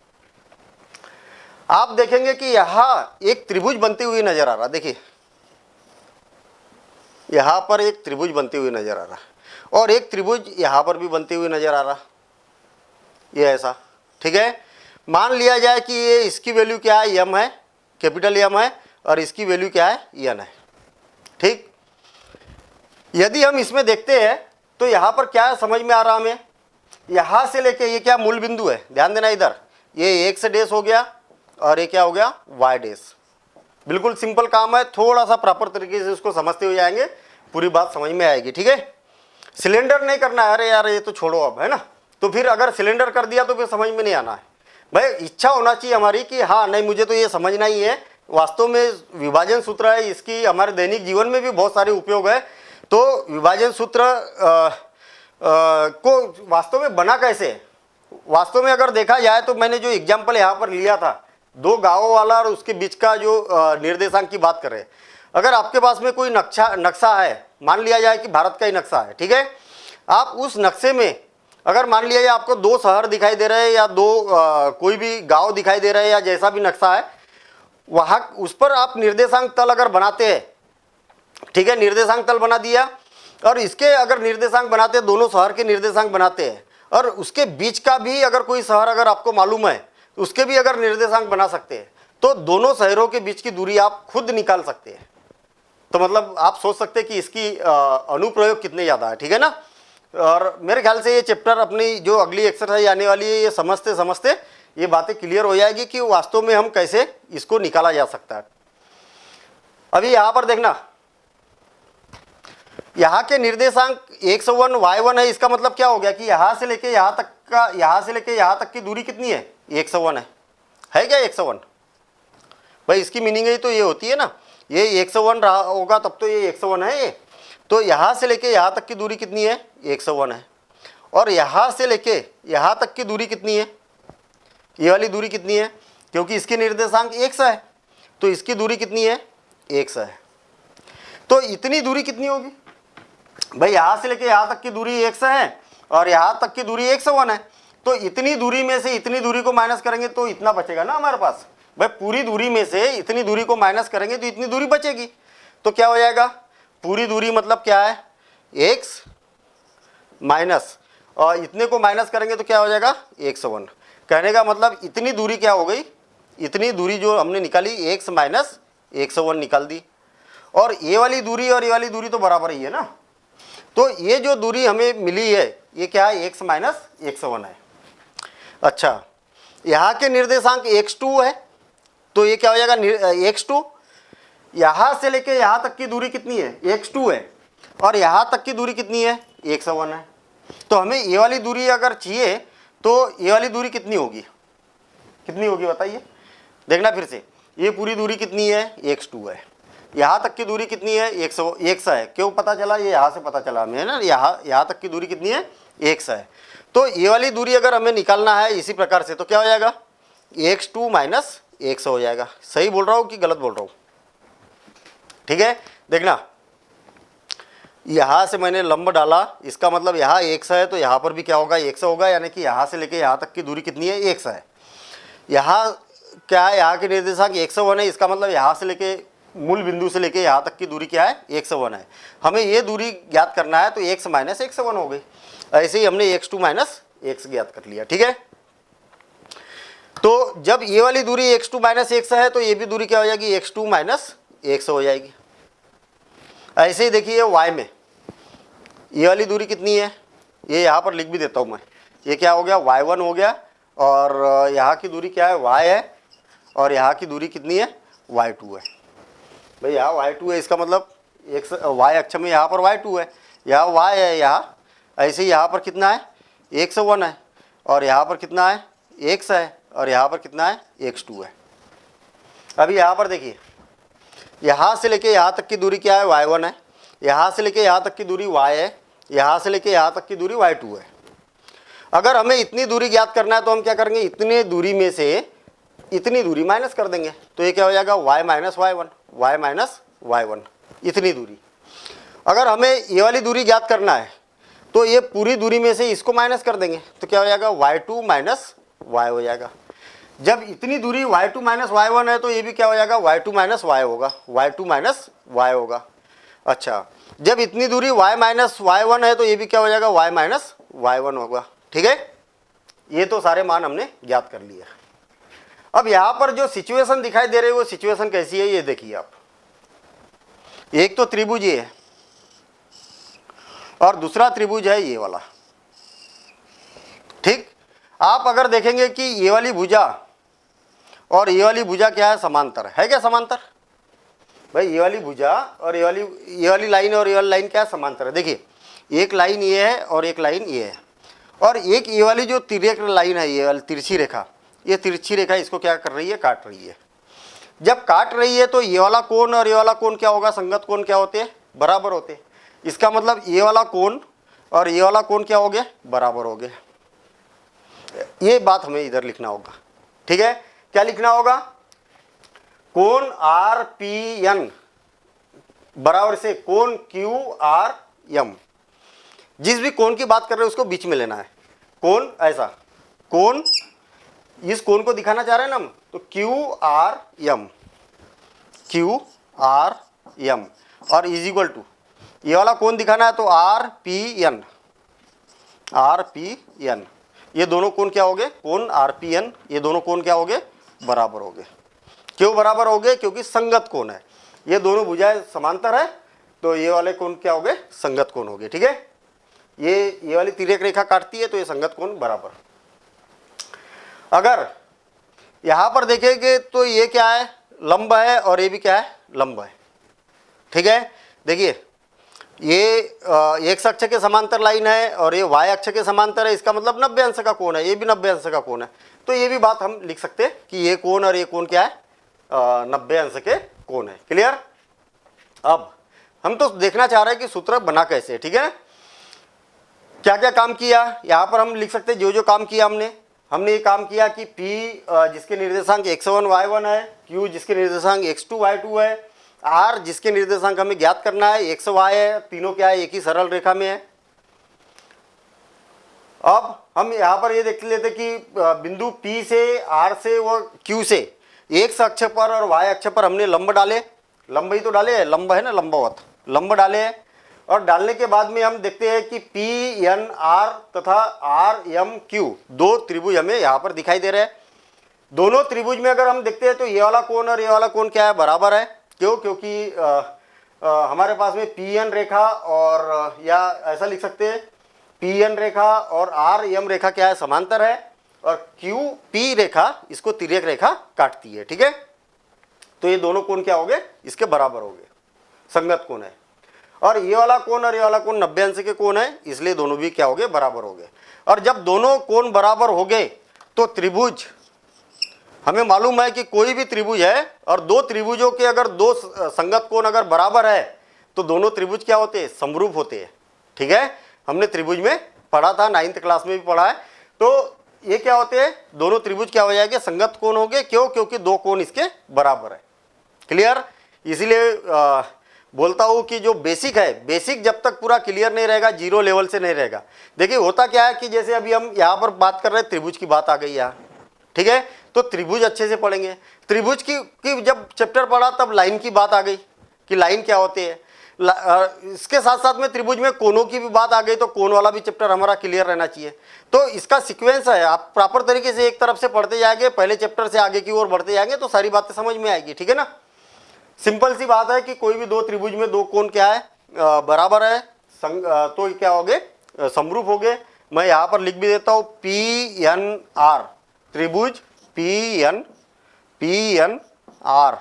[SPEAKER 1] आप देखेंगे कि यहाँ एक त्रिभुज बनती हुई नजर आ रहा, देखिए यहाँ पर एक त्रिभुज बनती हुई नजर आ रहा, और एक त्रिभुज यहाँ पर भी बनती हुई नजर आ रहा, ये ऐसा, ठीक है। मान लिया जाए कि ये इसकी वैल्यू क्या है, m है, कैपिटल M है, और इसकी वैल्यू क्या है, n है, ठीक। यदि हम इसमें देखते हैं तो यहाँ पर क्या समझ में आ रहा हमें, यहाँ से लेके ये क्या मूल बिंदु है, ध्यान देना इधर, ये x डैश हो गया और ये क्या हो गया, y डैश। बिल्कुल सिंपल काम है, थोड़ा सा प्रॉपर तरीके से उसको समझते हुए जाएंगे, पूरी बात समझ में आएगी, ठीक है। सिलेंडर नहीं करना है, अरे यार ये तो छोड़ो अब, है ना। तो फिर अगर सिलेंडर कर दिया तो फिर समझ में नहीं आना है। भाई इच्छा होना चाहिए हमारी कि हाँ नहीं मुझे तो ये समझना ही है। वास्तव में विभाजन सूत्र है, इसकी हमारे दैनिक जीवन में भी बहुत सारे उपयोग है। तो विभाजन सूत्र को वास्तव में बना कैसे, वास्तव में अगर देखा जाए तो मैंने जो एग्जाम्पल यहाँ पर लिया था, दो गांवों वाला और उसके बीच का जो निर्देशांक की बात कर रहे हैं। अगर आपके पास में कोई नक्शा है, मान लिया जाए कि भारत का ही नक्शा है, ठीक है। आप उस नक्शे में अगर मान लिया जाए आपको दो शहर दिखाई दे रहे हैं या दो कोई भी गांव दिखाई दे रहे हैं या जैसा भी नक्शा है, वहाँ उस पर आप निर्देशांक तल अगर बनाते हैं, ठीक है, निर्देशांक तल बना दिया, और इसके अगर निर्देशांक बनाते हैं, दोनों शहर के निर्देशांक बनाते हैं, और उसके बीच का भी अगर कोई शहर अगर आपको मालूम है उसके भी अगर निर्देशांक बना सकते हैं, तो दोनों शहरों के बीच की दूरी आप खुद निकाल सकते हैं। तो मतलब आप सोच सकते हैं कि इसकी अनुप्रयोग कितने ज़्यादा है, ठीक है ना। और मेरे ख्याल से ये चैप्टर अपनी जो अगली एक्सरसाइज आने वाली है, ये समझते समझते ये बातें क्लियर हो जाएगी कि वास्तव में हम कैसे इसको निकाला जा सकता है। अभी यहाँ पर देखना, यहाँ के निर्देशांक x1 y1 है। इसका मतलब क्या हो गया कि यहाँ से लेके यहाँ तक का, यहाँ से लेके यहाँ तक की दूरी कितनी है, x1 है क्या x1। भाई इसकी मीनिंग ही तो ये होती है ना, ये x1 रहा होगा तब तो ये x1 है ये। तो यहाँ से लेके यहाँ तक की दूरी कितनी है, x1 है। और यहाँ से लेके यहाँ तक की दूरी कितनी है, ये वाली दूरी कितनी है, क्योंकि इसके निर्देशांक x है तो इसकी दूरी कितनी है, x है। तो इतनी दूरी कितनी होगी भाई, यहाँ से लेके यहाँ तक की दूरी x है और यहाँ तक की दूरी x1 है। तो इतनी दूरी में से इतनी दूरी को माइनस करेंगे तो इतना बचेगा ना हमारे पास। भाई पूरी दूरी में से इतनी दूरी को माइनस करेंगे तो इतनी दूरी बचेगी। तो क्या हो जाएगा, पूरी दूरी मतलब क्या है, x माइनस, और इतने को माइनस करेंगे तो क्या हो जाएगा, x1। कहने का मतलब इतनी दूरी क्या हो गई, इतनी दूरी जो हमने निकाली x माइनस x1 निकाल दी। और ये वाली दूरी और ये वाली दूरी तो बराबर ही है ना। तो ये जो दूरी हमें मिली है ये क्या है, x माइनस x1 है। अच्छा, यहाँ के निर्देशांक x2 है तो ये क्या हो जाएगा, x2। यहां से लेके यहां तक की दूरी कितनी है, x2 है, और यहां तक की दूरी कितनी है, x1 है। तो हमें ये वाली दूरी अगर चाहिए तो ये वाली दूरी कितनी होगी, कितनी होगी बताइए, देखना फिर से, ये पूरी दूरी कितनी है, x2 है, यहाँ तक की दूरी कितनी है, x है। क्यों पता चला, ये यहाँ से पता चला हमें ना, यहाँ तक की दूरी कितनी है, x है। तो ये वाली दूरी अगर हमें निकालना है इसी प्रकार से तो क्या हो जाएगा, x2 माइनस x हो जाएगा। सही बोल रहा हूँ कि गलत बोल रहा हूँ, ठीक है। देखना, यहाँ से मैंने लंब डाला, इसका मतलब यहाँ x है तो यहाँ पर भी क्या होगा, x होगा, यानी कि यहाँ से लेके यहाँ तक की दूरी कितनी है, x है। यहाँ क्या है, यहाँ के निर्देशांक x1 है, इसका मतलब यहाँ से लेके मूल बिंदु से लेके यहाँ तक की दूरी क्या है, x1 है। हमें ये दूरी ज्ञात करना है तो x माइनस x1 हो गई। ऐसे ही हमने x2 माइनस x ज्ञात कर लिया, ठीक है। तो जब ये वाली दूरी x2 माइनस x है तो ये भी दूरी क्या हो जाएगी, x2 माइनस x हो जाएगी। ऐसे ही देखिए y में ये वाली दूरी कितनी है, ये यहाँ पर लिख भी देता हूँ मैं, ये क्या हो गया, y1 हो गया, और यहाँ की दूरी क्या है, y है, और यहाँ की दूरी कितनी है, y2 है। भाई यहाँ y2 है, इसका मतलब x y अक्ष में यहाँ पर y2 है, यहाँ y है यहाँ, ऐसे ही यहाँ पर कितना है, x1 है, और यहाँ पर कितना है, x है, और यहाँ पर कितना है, x2 है। अभी यहाँ पर देखिए, यहाँ से लेके यहाँ तक की दूरी क्या है, y1 है, यहाँ से लेके यहाँ तक की दूरी y है, यहाँ से लेके यहाँ तक की दूरी y2 है। अगर हमें इतनी दूरी ज्ञात करना है तो हम क्या करेंगे, इतने दूरी में से इतनी दूरी माइनस कर देंगे, तो ये क्या हो जाएगा, y minus y1, y minus y1, इतनी दूरी। अगर हमें ये वाली दूरी ज्ञात करना है तो ये पूरी दूरी में से इसको माइनस कर देंगे, तो क्या हो जाएगा, y2 माइनस y हो जाएगा। जब इतनी दूरी y2 माइनस y1 है तो ये भी क्या हो जाएगा, y2 माइनस y होगा, y2 माइनस y होगा। अच्छा, जब इतनी दूरी y माइनस y1 है तो ये भी क्या हो जाएगा, y माइनस y1 होगा, ठीक है। ये तो सारे मान हमने ज्ञात कर लिए। अब यहाँ पर जो सिचुएशन दिखाई दे रही है वो सिचुएशन कैसी है, ये देखिए आप। एक तो त्रिभुज ये है और दूसरा त्रिभुज है ये वाला, ठीक। आप अगर देखेंगे कि ये वाली भुजा और ये वाली भुजा क्या है, समांतर है क्या, समांतर। भाई ये वाली भुजा और ये वाली लाइन और ये वाली लाइन क्या है, समांतर है। देखिए एक लाइन ये है और एक लाइन ये है, और एक ये वाली जो तिर्यक लाइन है, ये वाली तिरछी रेखा, ये तिरछी रेखा इसको क्या कर रही है, काट रही है। जब काट रही है तो ये वाला कोण और ये वाला कोण क्या होगा, संगत कोण क्या होते हैं, बराबर होते हैं। इसका मतलब ये वाला कोण और ये वाला कोण क्या हो गया, बराबर हो गए। ये बात हमें इधर लिखना होगा, ठीक है। क्या लिखना होगा, कोण RPN बराबर से कोण QRM। जिस भी कोण की बात कर रहे हैं उसको बीच में लेना है, कोण ऐसा, कोण इस कोण को दिखाना चाह रहे हैं ना हम, तो QRM और इज इक्वल टू ये वाला कोण दिखाना है तो RPN। ये दोनों कोण क्या हो गए, कोण RPN, ये दोनों कोण क्या हो गए, बराबर हो गए। क्यों बराबर हो गए, क्योंकि संगत कोण है, ये दोनों भुजाएं समांतर है तो ये वाले कोण क्या हो गए, संगत कोण हो गए, ठीक है। ये वाली तिर्यक रेखा काटती है तो ये संगत कोण बराबर। अगर यहाँ पर देखेंगे तो ये क्या है, लंब है, और ये भी क्या है, लंब है, ठीक है। देखिए ये x अक्ष के समांतर लाइन है और ये y अक्ष के समांतर है, इसका मतलब 90 अंश का कोण है, ये भी 90 अंश का कोण है। तो ये भी बात हम लिख सकते हैं कि ये कोण और ये कोण क्या है, 90 अंश के कोण है। क्लियर। अब हम तो देखना चाह रहे हैं कि सूत्र बना कैसे, ठीक है। क्या क्या काम किया यहाँ पर हम लिख सकते हैं, जो जो काम किया हमने ये काम किया कि P जिसके निर्देशांक x1 y1 है, Q जिसके निर्देशांक x2 y2 है, R जिसके निर्देशांक हमें ज्ञात करना है x y है, तीनों क्या है, एक ही सरल रेखा में है। अब हम यहाँ पर ये देख लेते कि बिंदु P से R से व Q से x अक्ष पर और y अक्ष पर हमने लंब डाले, लंब ही तो डाले हैं, लंब है ना, लंबवत लंब डाले हैं। और डालने के बाद में हम देखते हैं कि PNR तथा RMQ दो त्रिभुज हमें यहाँ पर दिखाई दे रहे हैं। दोनों त्रिभुज में अगर हम देखते हैं तो ये वाला कोण और ये वाला कोण क्या है, बराबर है। क्यों, क्योंकि हमारे पास में PN रेखा और या ऐसा लिख सकते हैं PN रेखा और RM रेखा क्या है, समांतर है, और QP रेखा इसको तिर्यक रेखा काटती है, ठीक है। तो ये दोनों कोण क्या हो गए, इसके बराबर हो गए, संगत कोण है। और ये वाला कोण और ये वाला कोण 90 अंश के कोण है, इसलिए दोनों भी क्या हो गए, बराबर हो गए। और जब दोनों कोण बराबर हो गए तो त्रिभुज, हमें मालूम है कि कोई भी त्रिभुज है और दो त्रिभुजों के अगर दो संगत कोण अगर बराबर है तो दोनों त्रिभुज क्या होते हैं, समरूप होते हैं। ठीक है, हमने त्रिभुज में पढ़ा था, 9th क्लास में भी पढ़ा है। तो ये क्या होते हैं, दोनों त्रिभुज क्या हो जाएंगे, संगत कोण हो गए। क्यों, क्योंकि दो कोण इसके बराबर है। क्लियर, इसीलिए बोलता हूं कि जो बेसिक है, बेसिक जब तक पूरा क्लियर नहीं रहेगा, जीरो लेवल से नहीं रहेगा। देखिए होता क्या है कि जैसे अभी हम यहाँ पर बात कर रहे हैं, त्रिभुज की बात आ गई यहाँ, ठीक है, तो त्रिभुज अच्छे से पढ़ेंगे। त्रिभुज की जब चैप्टर पढ़ा तब लाइन की बात आ गई कि लाइन क्या होती है। इसके साथ साथ में त्रिभुज में कोनों की भी बात आ गई, तो कोन वाला भी चैप्टर हमारा क्लियर रहना चाहिए। तो इसका सीक्वेंस है, आप प्रॉपर तरीके से एक तरफ से पढ़ते जाएंगे, पहले चैप्टर से आगे की ओर बढ़ते जाएंगे तो सारी बातें समझ में आएगी। ठीक है ना, सिंपल सी बात है कि कोई भी दो त्रिभुज में दो कोण क्या है, बराबर है, तो क्या हो गए, समरूप हो गए। मैं यहाँ पर लिख भी देता हूँ, PNR त्रिभुज PNR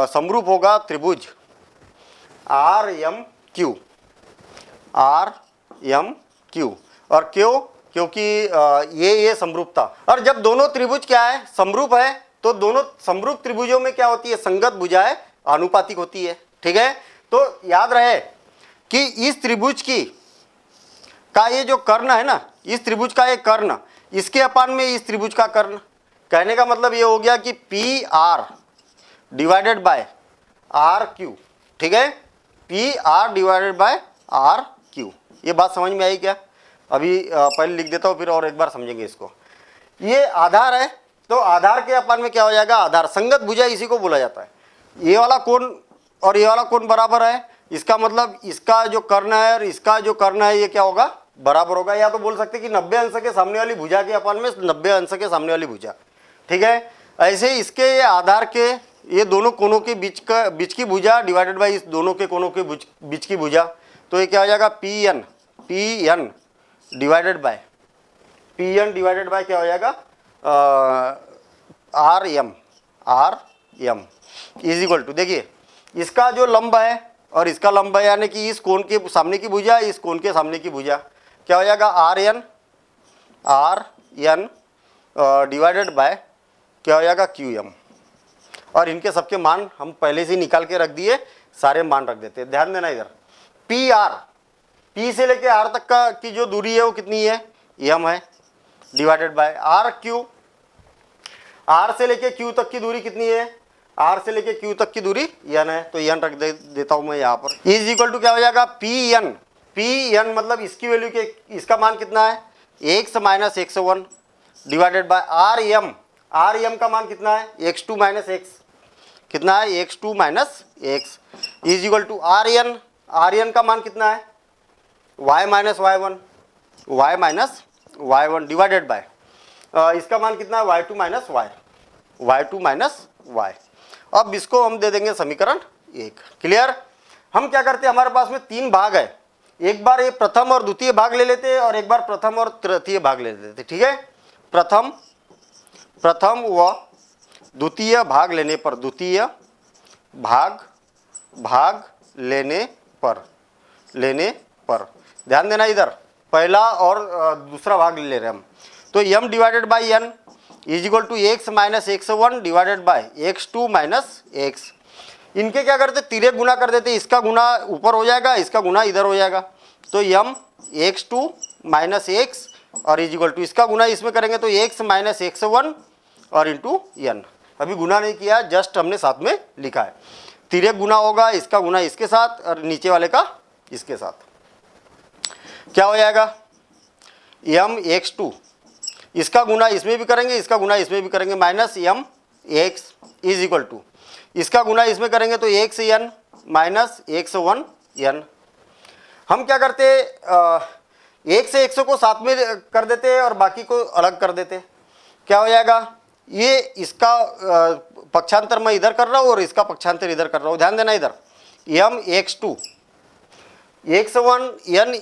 [SPEAKER 1] समरूप होगा त्रिभुज RMQ। और क्यों, क्योंकि ये समरूपता। और जब दोनों त्रिभुज क्या है, समरूप है, तो दोनों समरूप त्रिभुजों में क्या होती है, संगत भुजाएं आनुपातिक होती है। ठीक है, तो याद रहे कि इस त्रिभुज की का ये जो कर्ण है ना, इस त्रिभुज का एक कर्ण, इसके अपान में इस त्रिभुज का कर्ण, कहने का मतलब ये हो गया कि PR डिवाइडेड बाय RQ। ठीक है, PR डिवाइडेड बाय RQ। ये बात समझ में आई क्या? अभी पहले लिख देता हूँ, फिर और एक बार समझेंगे इसको। ये आधार है, तो आधार के अपान में क्या हो जाएगा, आधार। संगत भुजा इसी को बोला जाता है। ये वाला कोण और ये वाला कोण बराबर है, इसका मतलब इसका जो कर्ण है और इसका जो कर्ण है ये क्या होगा, बराबर होगा। या तो बोल सकते कि 90 अंश के सामने वाली भुजा के अपान में 90 अंश के सामने वाली भुजा। ठीक है, ऐसे इसके ये आधार के ये दोनों कोणों के बीच की भुजा डिवाइडेड बाई इस दोनों के कोणों के बीच की भुजा, तो ये क्या हो जाएगा, PN डिवाइडेड बाय क्या हो जाएगा, RM इज इक्वल टू, देखिए इसका जो लंब है और इसका लंब है, यानी कि इस कोण के सामने की भुजा, इस कोण के सामने की भुजा, क्या हो जाएगा, RN डिवाइडेड बाय क्या हो जाएगा, QM। और इनके सबके मान हम पहले से निकाल के रख दिए, सारे मान रख देते हैं। ध्यान देना इधर, PR P से लेके R तक का की जो दूरी है वो कितनी है, M है, डिवाइडेड बाय RQ। R से लेके Q तक की दूरी कितनी है, R से लेके Q तक की दूरी N है, तो N रख देता हूं मैं यहाँ पर। इज इक्वल टू क्या हो जाएगा, PN मतलब इसकी वैल्यू के, इसका मान कितना है, x minus x1 divided by RM का मान कितना है, x2 माइनस x, कितना है, x2 minus x is equal to RN का मान कितना है, y minus y1 divided bye इसका मान कितना है, y2 माइनस y। अब इसको हम दे देंगे समीकरण 1। क्लियर, हम क्या करते हैं, हमारे पास में 3 भाग है, एक बार ये प्रथम और द्वितीय भाग ले लेते हैं और एक बार प्रथम और तृतीय भाग ले लेते हैं। ठीक है, प्रथम व द्वितीय भाग लेने पर, द्वितीय भाग लेने पर ध्यान देना, इधर पहला और दूसरा भाग ले रहे हैं हम, तो m divided by n is equal to x minus x1 divided by x2 minus x। इनके क्या करते, तिरे गुना कर देते, इसका गुना ऊपर हो जाएगा, इसका गुना इधर हो जाएगा, तो m x2 माइनस x और इज इक्वल टू इसका गुना इसमें करेंगे तो x माइनस x1 और इंटू n। अभी गुना नहीं किया, जस्ट हमने साथ में लिखा है। तिरे गुना होगा, इसका गुना इसके साथ और नीचे वाले का इसके साथ, क्या हो जाएगा, m x2, इसका गुना इसमें भी करेंगे, इसका गुना इसमें भी करेंगे, minus m x is equal to इसका गुना इसमें करेंगे तो x n minus x1 n। हम क्या करते, एक से 100 को साथ में कर देते और बाकी को अलग कर देते, क्या हो जाएगा, ये इसका पक्षांतर मैं इधर कर रहा हूँ और इसका पक्षांतर इधर कर रहा हूँ। ध्यान देना, इधर m x2 x1 n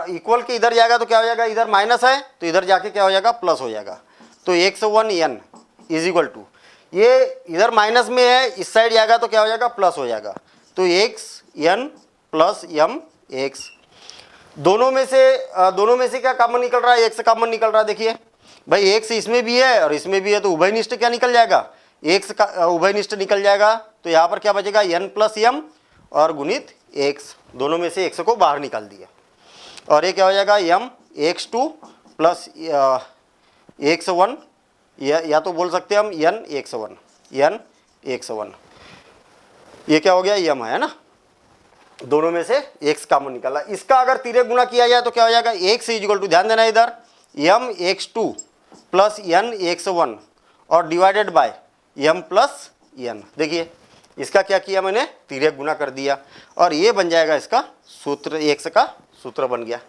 [SPEAKER 1] equal के इधर जाएगा तो क्या हो जाएगा, इधर माइनस है तो इधर जाके क्या हो जाएगा, प्लस हो जाएगा, तो x1 n is equal to ये इधर माइनस में है, इस साइड जाएगा तो क्या हो जाएगा, प्लस हो जाएगा। तो x n plus m x, दोनों में से क्या कॉमन निकल रहा है, एक्स कॉमन निकल रहा है। देखिए भाई एक्स इसमें भी है और इसमें भी है, तो उभयनिष्ठ क्या निकल जाएगा, एक्स का उभयनिष्ठ निकल जाएगा। तो यहाँ पर क्या बचेगा, एन प्लस एम और गुणित एक्स, दोनों में से एक्स को बाहर निकाल दिया। और ये क्या हो जाएगा, m x two plus x one, या तो बोल सकते हैं हम n x one, n x one. ये क्या हो गया, एम है ना, दोनों में से एक्स कॉमन निकाला। इसका अगर तिर्यक गुना किया जाए तो क्या हो जाएगा, एक्स इक्वल टू, ध्यान देना इधर, M x two plus N x one और divided by M plus N. देखिए इसका क्या किया मैंने, तिर्यक गुना कर दिया और ये बन जाएगा इसका सूत्र, एक्स का सूत्र बन गया।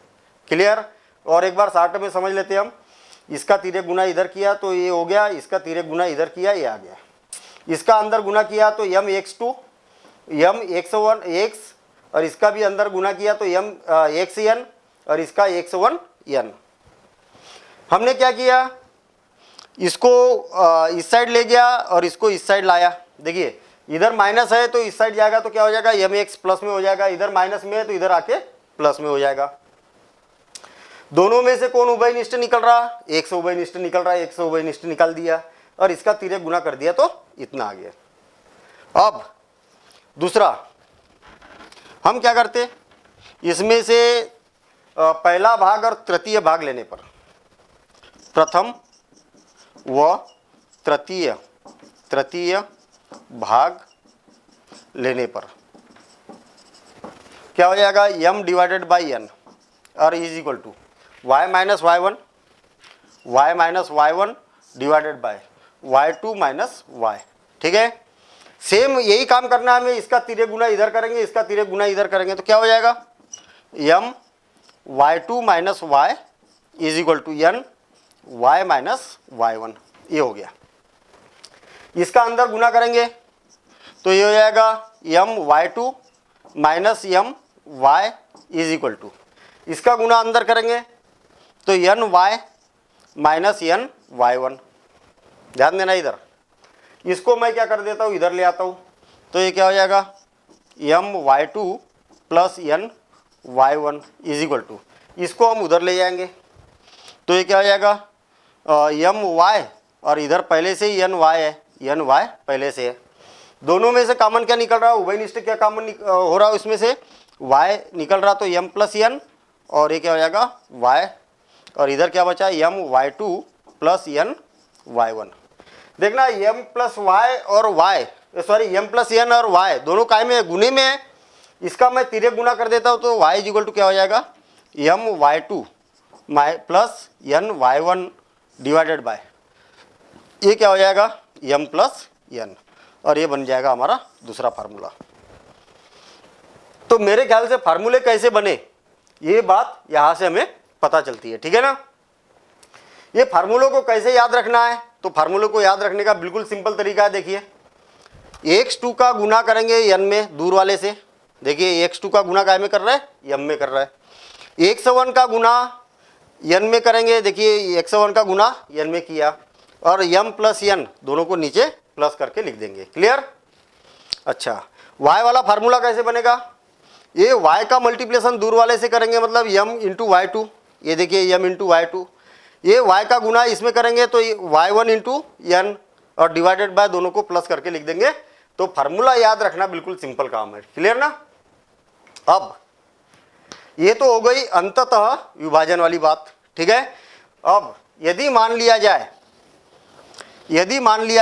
[SPEAKER 1] क्लियर। और एक बार शॉर्ट में समझ लेते हैं हम, इसका तिर्यक गुना इधर किया तो ये हो गया, इसका तिर्यक गुना इधर किया ये आ गया, इसका अंदर गुना किया तो m x two m x one x, और इसका भी अंदर गुना किया तो एम एक्स एन और इसका एक्स वन एन। हमने क्या किया, इसको इस साइड ले गया और इसको इस साइड लाया। देखिए इधर माइनस है तो इस साइड जाएगा तो क्या हो जाएगा, एम एक्स प्लस में हो जाएगा, इधर माइनस में है तो इधर आके प्लस में हो जाएगा। दोनों में से कौन उभयनिष्ठ निकल रहा, एक्स उभयनिष्ठ निकल रहा है, एक्स उभयनिष्ठ निकाल दिया और इसका तिर्यक गुना कर दिया तो इतना आ गया। अब दूसरा हम क्या करते, इसमें से पहला भाग और तृतीय भाग लेने पर, प्रथम व तृतीय भाग लेने पर क्या हो जाएगा, m डिवाइडेड बाई n और is equal to y minus y one divided by y2 minus y. ठीक है, सेम यही काम करना है हमें, इसका तिर्यक गुना इधर करेंगे, इसका तिर्यक गुना इधर करेंगे तो क्या हो जाएगा, m y2 minus y is equal to n y minus y one. ये हो गया। इसका अंदर गुना करेंगे तो ये हो जाएगा m y2 minus m y is equal to, इसका गुना अंदर करेंगे तो n y minus n y1। ध्यान देना इधर, इसको मैं क्या कर देता हूँ, इधर ले आता हूँ तो ये क्या हो जाएगा, m y2 plus n y1 is equal to, इसको हम उधर ले जाएंगे तो ये क्या हो जाएगा, m y और इधर पहले से ही n y है, n y पहले से है। दोनों में से कॉमन क्या निकल रहा है, उभयनिष्ठ क्या कॉमन हो रहा है, उसमें से y निकल रहा तो m प्लस n और ये क्या हो जाएगा y, और इधर क्या बचा, m y2 plus n y1। देखना m प्लस y और y, sorry m plus n और y दोनों काय में है, गुने में है। इसका मैं तिर्यक गुना कर देता हूँ तो y इज इक्वल टू क्या हो जाएगा, m y2 plus n y1 divided bye ये क्या हो जाएगा, m प्लस n, और ये बन जाएगा हमारा दूसरा फार्मूला। तो मेरे ख्याल से फार्मूले कैसे बने ये बात यहां से हमें पता चलती है। ठीक है ना, ये फार्मूलों को कैसे याद रखना है, तो फार्मूलों को याद रखने का बिल्कुल सिंपल तरीका है। देखिए x2 का गुना करेंगे n में, दूर वाले से, देखिए x2 का गुना काय में कर रहा है, m में कर रहा है। x1 का गुना n में करेंगे, देखिए x1 का गुना n में किया, और m प्लस n दोनों को नीचे प्लस करके लिख देंगे। क्लियर। अच्छा, y वाला फार्मूला कैसे बनेगा, ये y का मल्टीप्लिकेशन दूर वाले से करेंगे, मतलब m इंटू वाई टू, ये देखिए m इंटू वाई टू, ये y का गुना इसमें करेंगे तो y1 इंटू n और डिवाइडेड बाय दोनों को प्लस करके लिख देंगे। तो फार्मूला याद रखना बिल्कुल सिंपल काम है। क्लियर ना। अब ये तो हो गई अंततः विभाजन वाली बात। ठीक है, अब यदि मान लिया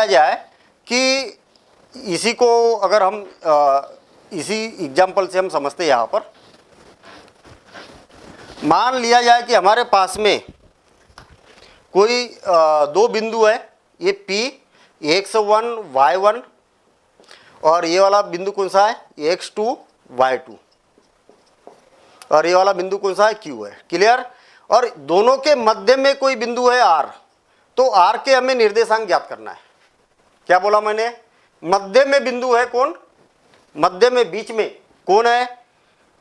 [SPEAKER 1] जाए कि इसी को अगर हम इसी एग्जाम्पल से हम समझते हैं, यहाँ पर मान लिया जाए कि हमारे पास में कोई दो बिंदु है, ये P x1 y1 और ये वाला बिंदु कौन सा है, x2 y2, और ये वाला बिंदु कौन सा है, Q है। क्लियर। और दोनों के मध्य में कोई बिंदु है R, तो R के हमें निर्देशांक ज्ञात करना है। क्या बोला मैंने, मध्य में बिंदु है कौन, मध्य में बीच में कौन है,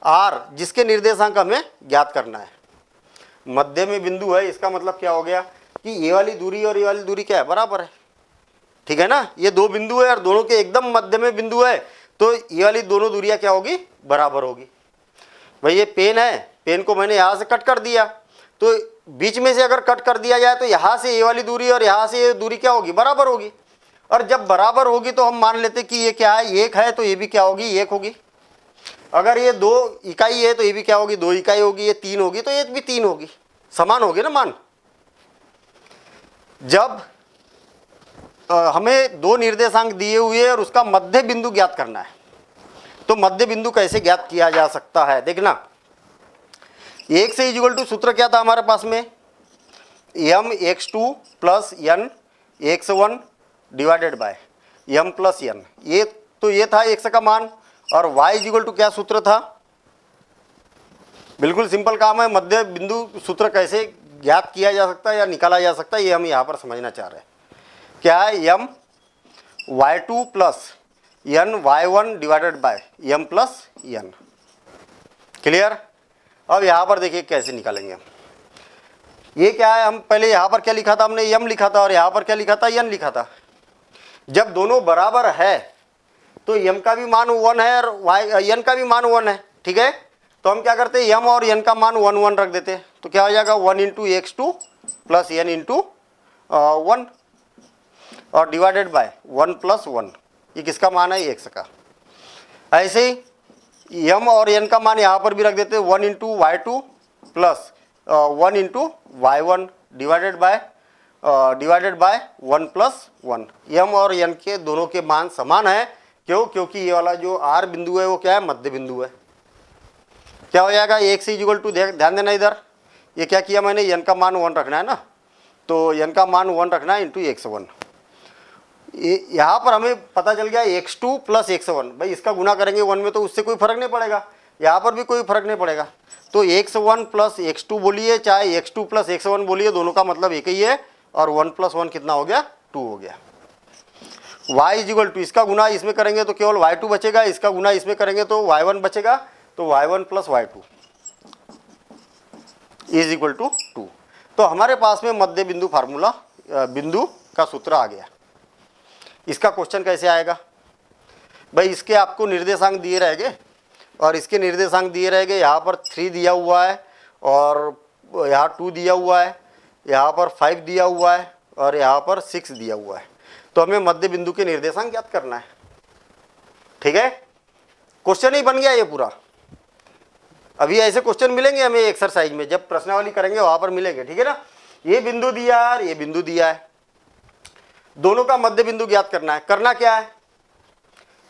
[SPEAKER 1] R, जिसके निर्देशांक हमें ज्ञात करना है। मध्य में बिंदु है, इसका मतलब क्या हो गया कि ये वाली दूरी और ये वाली दूरी क्या है, बराबर है। ठीक है ना, ये दो बिंदु है और दोनों के एकदम मध्य में बिंदु है, तो ये वाली दोनों दूरियां क्या होगी, बराबर होगी। भाई ये पेन है, पेन को मैंने यहाँ से कट कर दिया, तो बीच में से अगर कट कर दिया जाए तो यहाँ से ये वाली दूरी और यहाँ से ये दूरी क्या होगी, बराबर होगी। और जब बराबर होगी तो हम मान लेते कि ये क्या है, एक है, तो ये भी क्या होगी, एक होगी। अगर ये 2 इकाई है तो ये भी क्या होगी, 2 इकाई होगी। ये 3 होगी तो ये भी 3 होगी, समान होगी ना मान। जब हमें 2 निर्देशांक दिए हुए हैं और उसका मध्य बिंदु ज्ञात करना है, तो मध्य बिंदु कैसे ज्ञात किया जा सकता है, देखना। एक से इक्वल टू सूत्र क्या था हमारे पास में, mx2 plus n x1 divided by m plus n। ये तो ये था x का मान, और y इक्वल टू क्या सूत्र था, बिल्कुल सिंपल काम है। मध्य बिंदु सूत्र कैसे ज्ञात किया जा सकता है या निकाला जा सकता है, ये हम यहाँ पर समझना चाह रहे हैं। क्या है, m y2 plus n y1 divided bye m plus n। Clear. अब यहाँ पर देखिए कैसे निकालेंगे हम। ये क्या है, हम पहले यहाँ पर क्या लिखा था हमने, m लिखा था, और यहाँ पर क्या लिखा था, n लिखा था। जब दोनों बराबर है तो m का भी मान 1 है और n का भी मान 1 है, ठीक है। तो हम क्या करते हैं, m और n का मान 1 1 रख देते हैं, तो क्या हो जाएगा 1 into x2 plus n into 1 और डिवाइडेड बाय 1 प्लस 1। ये किसका मान है, x का। ऐसे ही m और n का मान यहाँ पर भी रख देते हैं, 1 into y2 plus 1 into y1 divided bye 1 plus 1। m और n के दोनों के मान समान है, क्यों, क्योंकि ये वाला जो r बिंदु है वो क्या है, मध्य बिंदु है। क्या हो जाएगा, एक से इक्वल टू, ध्यान देना इधर, ये क्या किया मैंने, n का मान 1 रखना है ना, तो n का मान 1 रखना है इंटू x1। यहाँ पर हमें पता चल गया x2 प्लस x1। भाई इसका गुना करेंगे 1 में तो उससे कोई फर्क नहीं पड़ेगा, यहाँ पर भी कोई फर्क नहीं पड़ेगा। तो x1 प्लस x2 बोलिए चाहे x2 प्लस x1 बोलिए, दोनों का मतलब एक ही है, और 1 प्लस 1 कितना हो गया, 2 हो गया। y इज इक्वल टू, इसका गुना इसमें करेंगे तो केवल y2 बचेगा, इसका गुना इसमें करेंगे तो y1 बचेगा, तो y1 plus y2 is equal to 2। तो हमारे पास में मध्य बिंदु फार्मूला, बिंदु का सूत्र आ गया। इसका क्वेश्चन कैसे आएगा, भाई इसके आपको निर्देशांक दिए रहेंगे और इसके निर्देशांक दिए रहेंगे। यहाँ पर 3 दिया हुआ है और यहाँ 2 दिया हुआ है, यहाँ पर 5 दिया हुआ है और यहाँ पर 6 दिया हुआ है। तो हमें मध्य बिंदु के निर्देशांक ज्ञात करना है, ठीक है। क्वेश्चन ही बन गया ये पूरा। अभी ऐसे क्वेश्चन मिलेंगे हमें एक्सरसाइज में, जब प्रश्नावली करेंगे वहां पर मिलेंगे, ठीक है ना। ये बिंदु दिया है, ये बिंदु दिया है, दोनों का मध्य बिंदु ज्ञात करना है। करना क्या है,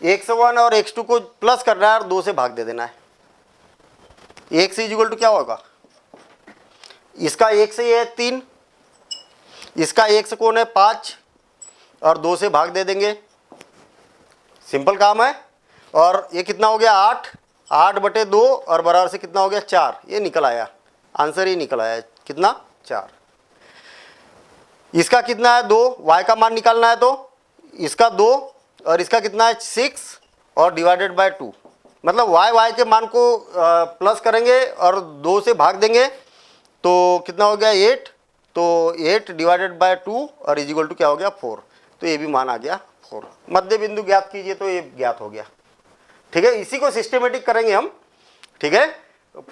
[SPEAKER 1] x1 और x2 को प्लस करना है और 2 से भाग दे देना है। x इक्वल टू क्या होगा, इसका x ये है 3, इसका x कौन है 5, और 2 से भाग दे देंगे, सिंपल काम है। और ये कितना हो गया 8, 8/2 और बराबर से कितना हो गया 4। ये निकल आया आंसर, ही निकल आया कितना 4। इसका कितना है 2, y का मान निकालना है, तो इसका 2 और इसका कितना है 6 और डिवाइडेड बाय 2। मतलब y के मान को प्लस करेंगे और 2 से भाग देंगे तो कितना हो गया 8, तो 8 डिवाइडेड बाय 2 और इज इक्वल टू क्या हो गया 4। तो ये भी मान आ गया 4। मध्य बिंदु ज्ञात कीजिए, तो ये ज्ञात हो गया, ठीक है। इसी को सिस्टमेटिक करेंगे हम, ठीक है।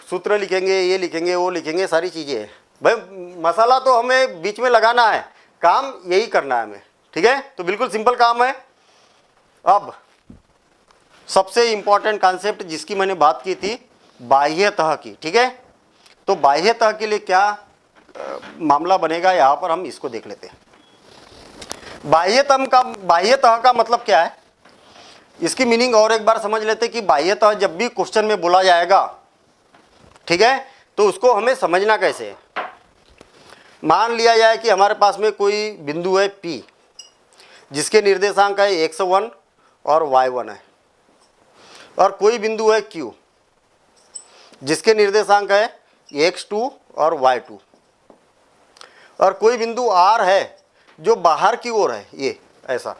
[SPEAKER 1] सूत्र लिखेंगे, ये लिखेंगे, वो लिखेंगे, सारी चीज़ें हैं। भाई मसाला तो हमें बीच में लगाना है, काम यही करना है हमें, ठीक है। तो बिल्कुल सिंपल काम है। अब सबसे इंपॉर्टेंट कॉन्सेप्ट जिसकी मैंने बात की थी, बाह्यतः की, ठीक है। तो बाह्यतः के लिए क्या मामला बनेगा, यहाँ पर हम इसको देख लेते हैं। बाह्यतः का मतलब क्या है, इसकी मीनिंग और एक बार समझ लेते हैं कि बाह्यतः जब भी क्वेश्चन में बोला जाएगा, ठीक है, तो उसको हमें समझना कैसे है। मान लिया जाए कि हमारे पास में कोई बिंदु है P, जिसके निर्देशांक है x1 और y1 है, और कोई बिंदु है Q, जिसके निर्देशांक है x2 और y2, और कोई बिंदु R है जो बाहर की ओर है। ये ऐसा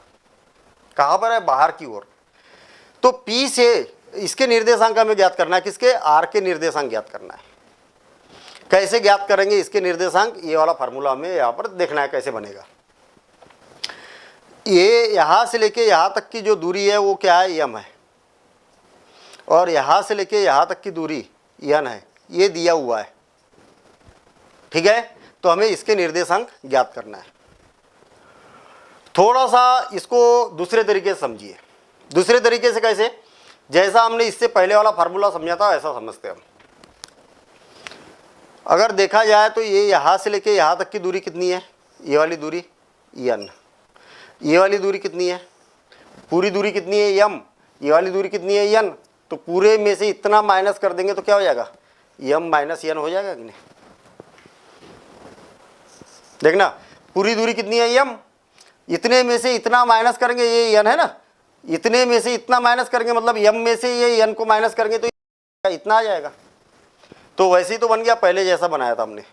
[SPEAKER 1] कहाँ पर है, बाहर की ओर। तो P से इसके निर्देशांक हमें ज्ञात करना है, किसके, R के निर्देशांक ज्ञात करना है। कैसे ज्ञात करेंगे इसके निर्देशांक, ये वाला फार्मूला हमें यहाँ पर देखना है कैसे बनेगा। ये यहाँ से लेके यहाँ तक की जो दूरी है वो क्या है, यम है, और यहाँ से लेके यहाँ तक की दूरी यन है, ये दिया हुआ है। ठीक है, तो हमें इसके निर्देशांक ज्ञात करना है। थोड़ा सा इसको दूसरे तरीके से समझिए। दूसरे तरीके से कैसे? जैसा हमने इससे पहले वाला फार्मूला समझा था ऐसा समझते हैं हम। अगर देखा जाए तो ये यहाँ से लेके यहाँ तक की दूरी कितनी है, ये वाली दूरी यन, ये वाली दूरी कितनी है, पूरी दूरी कितनी है यम, ये वाली दूरी कितनी है यन, तो पूरे में से इतना माइनस कर देंगे तो क्या हो जाएगा, यम माइनस यन हो जाएगा कि नहीं? देखना, पूरी दूरी कितनी है यम, इतने में से इतना माइनस करेंगे, ये यन है ना, इतने में से इतना माइनस करेंगे मतलब यम में से ये यन को माइनस करेंगे तो इतना आ जाएगा। तो वैसे ही तो बन गया पहले जैसा बनाया था हमने।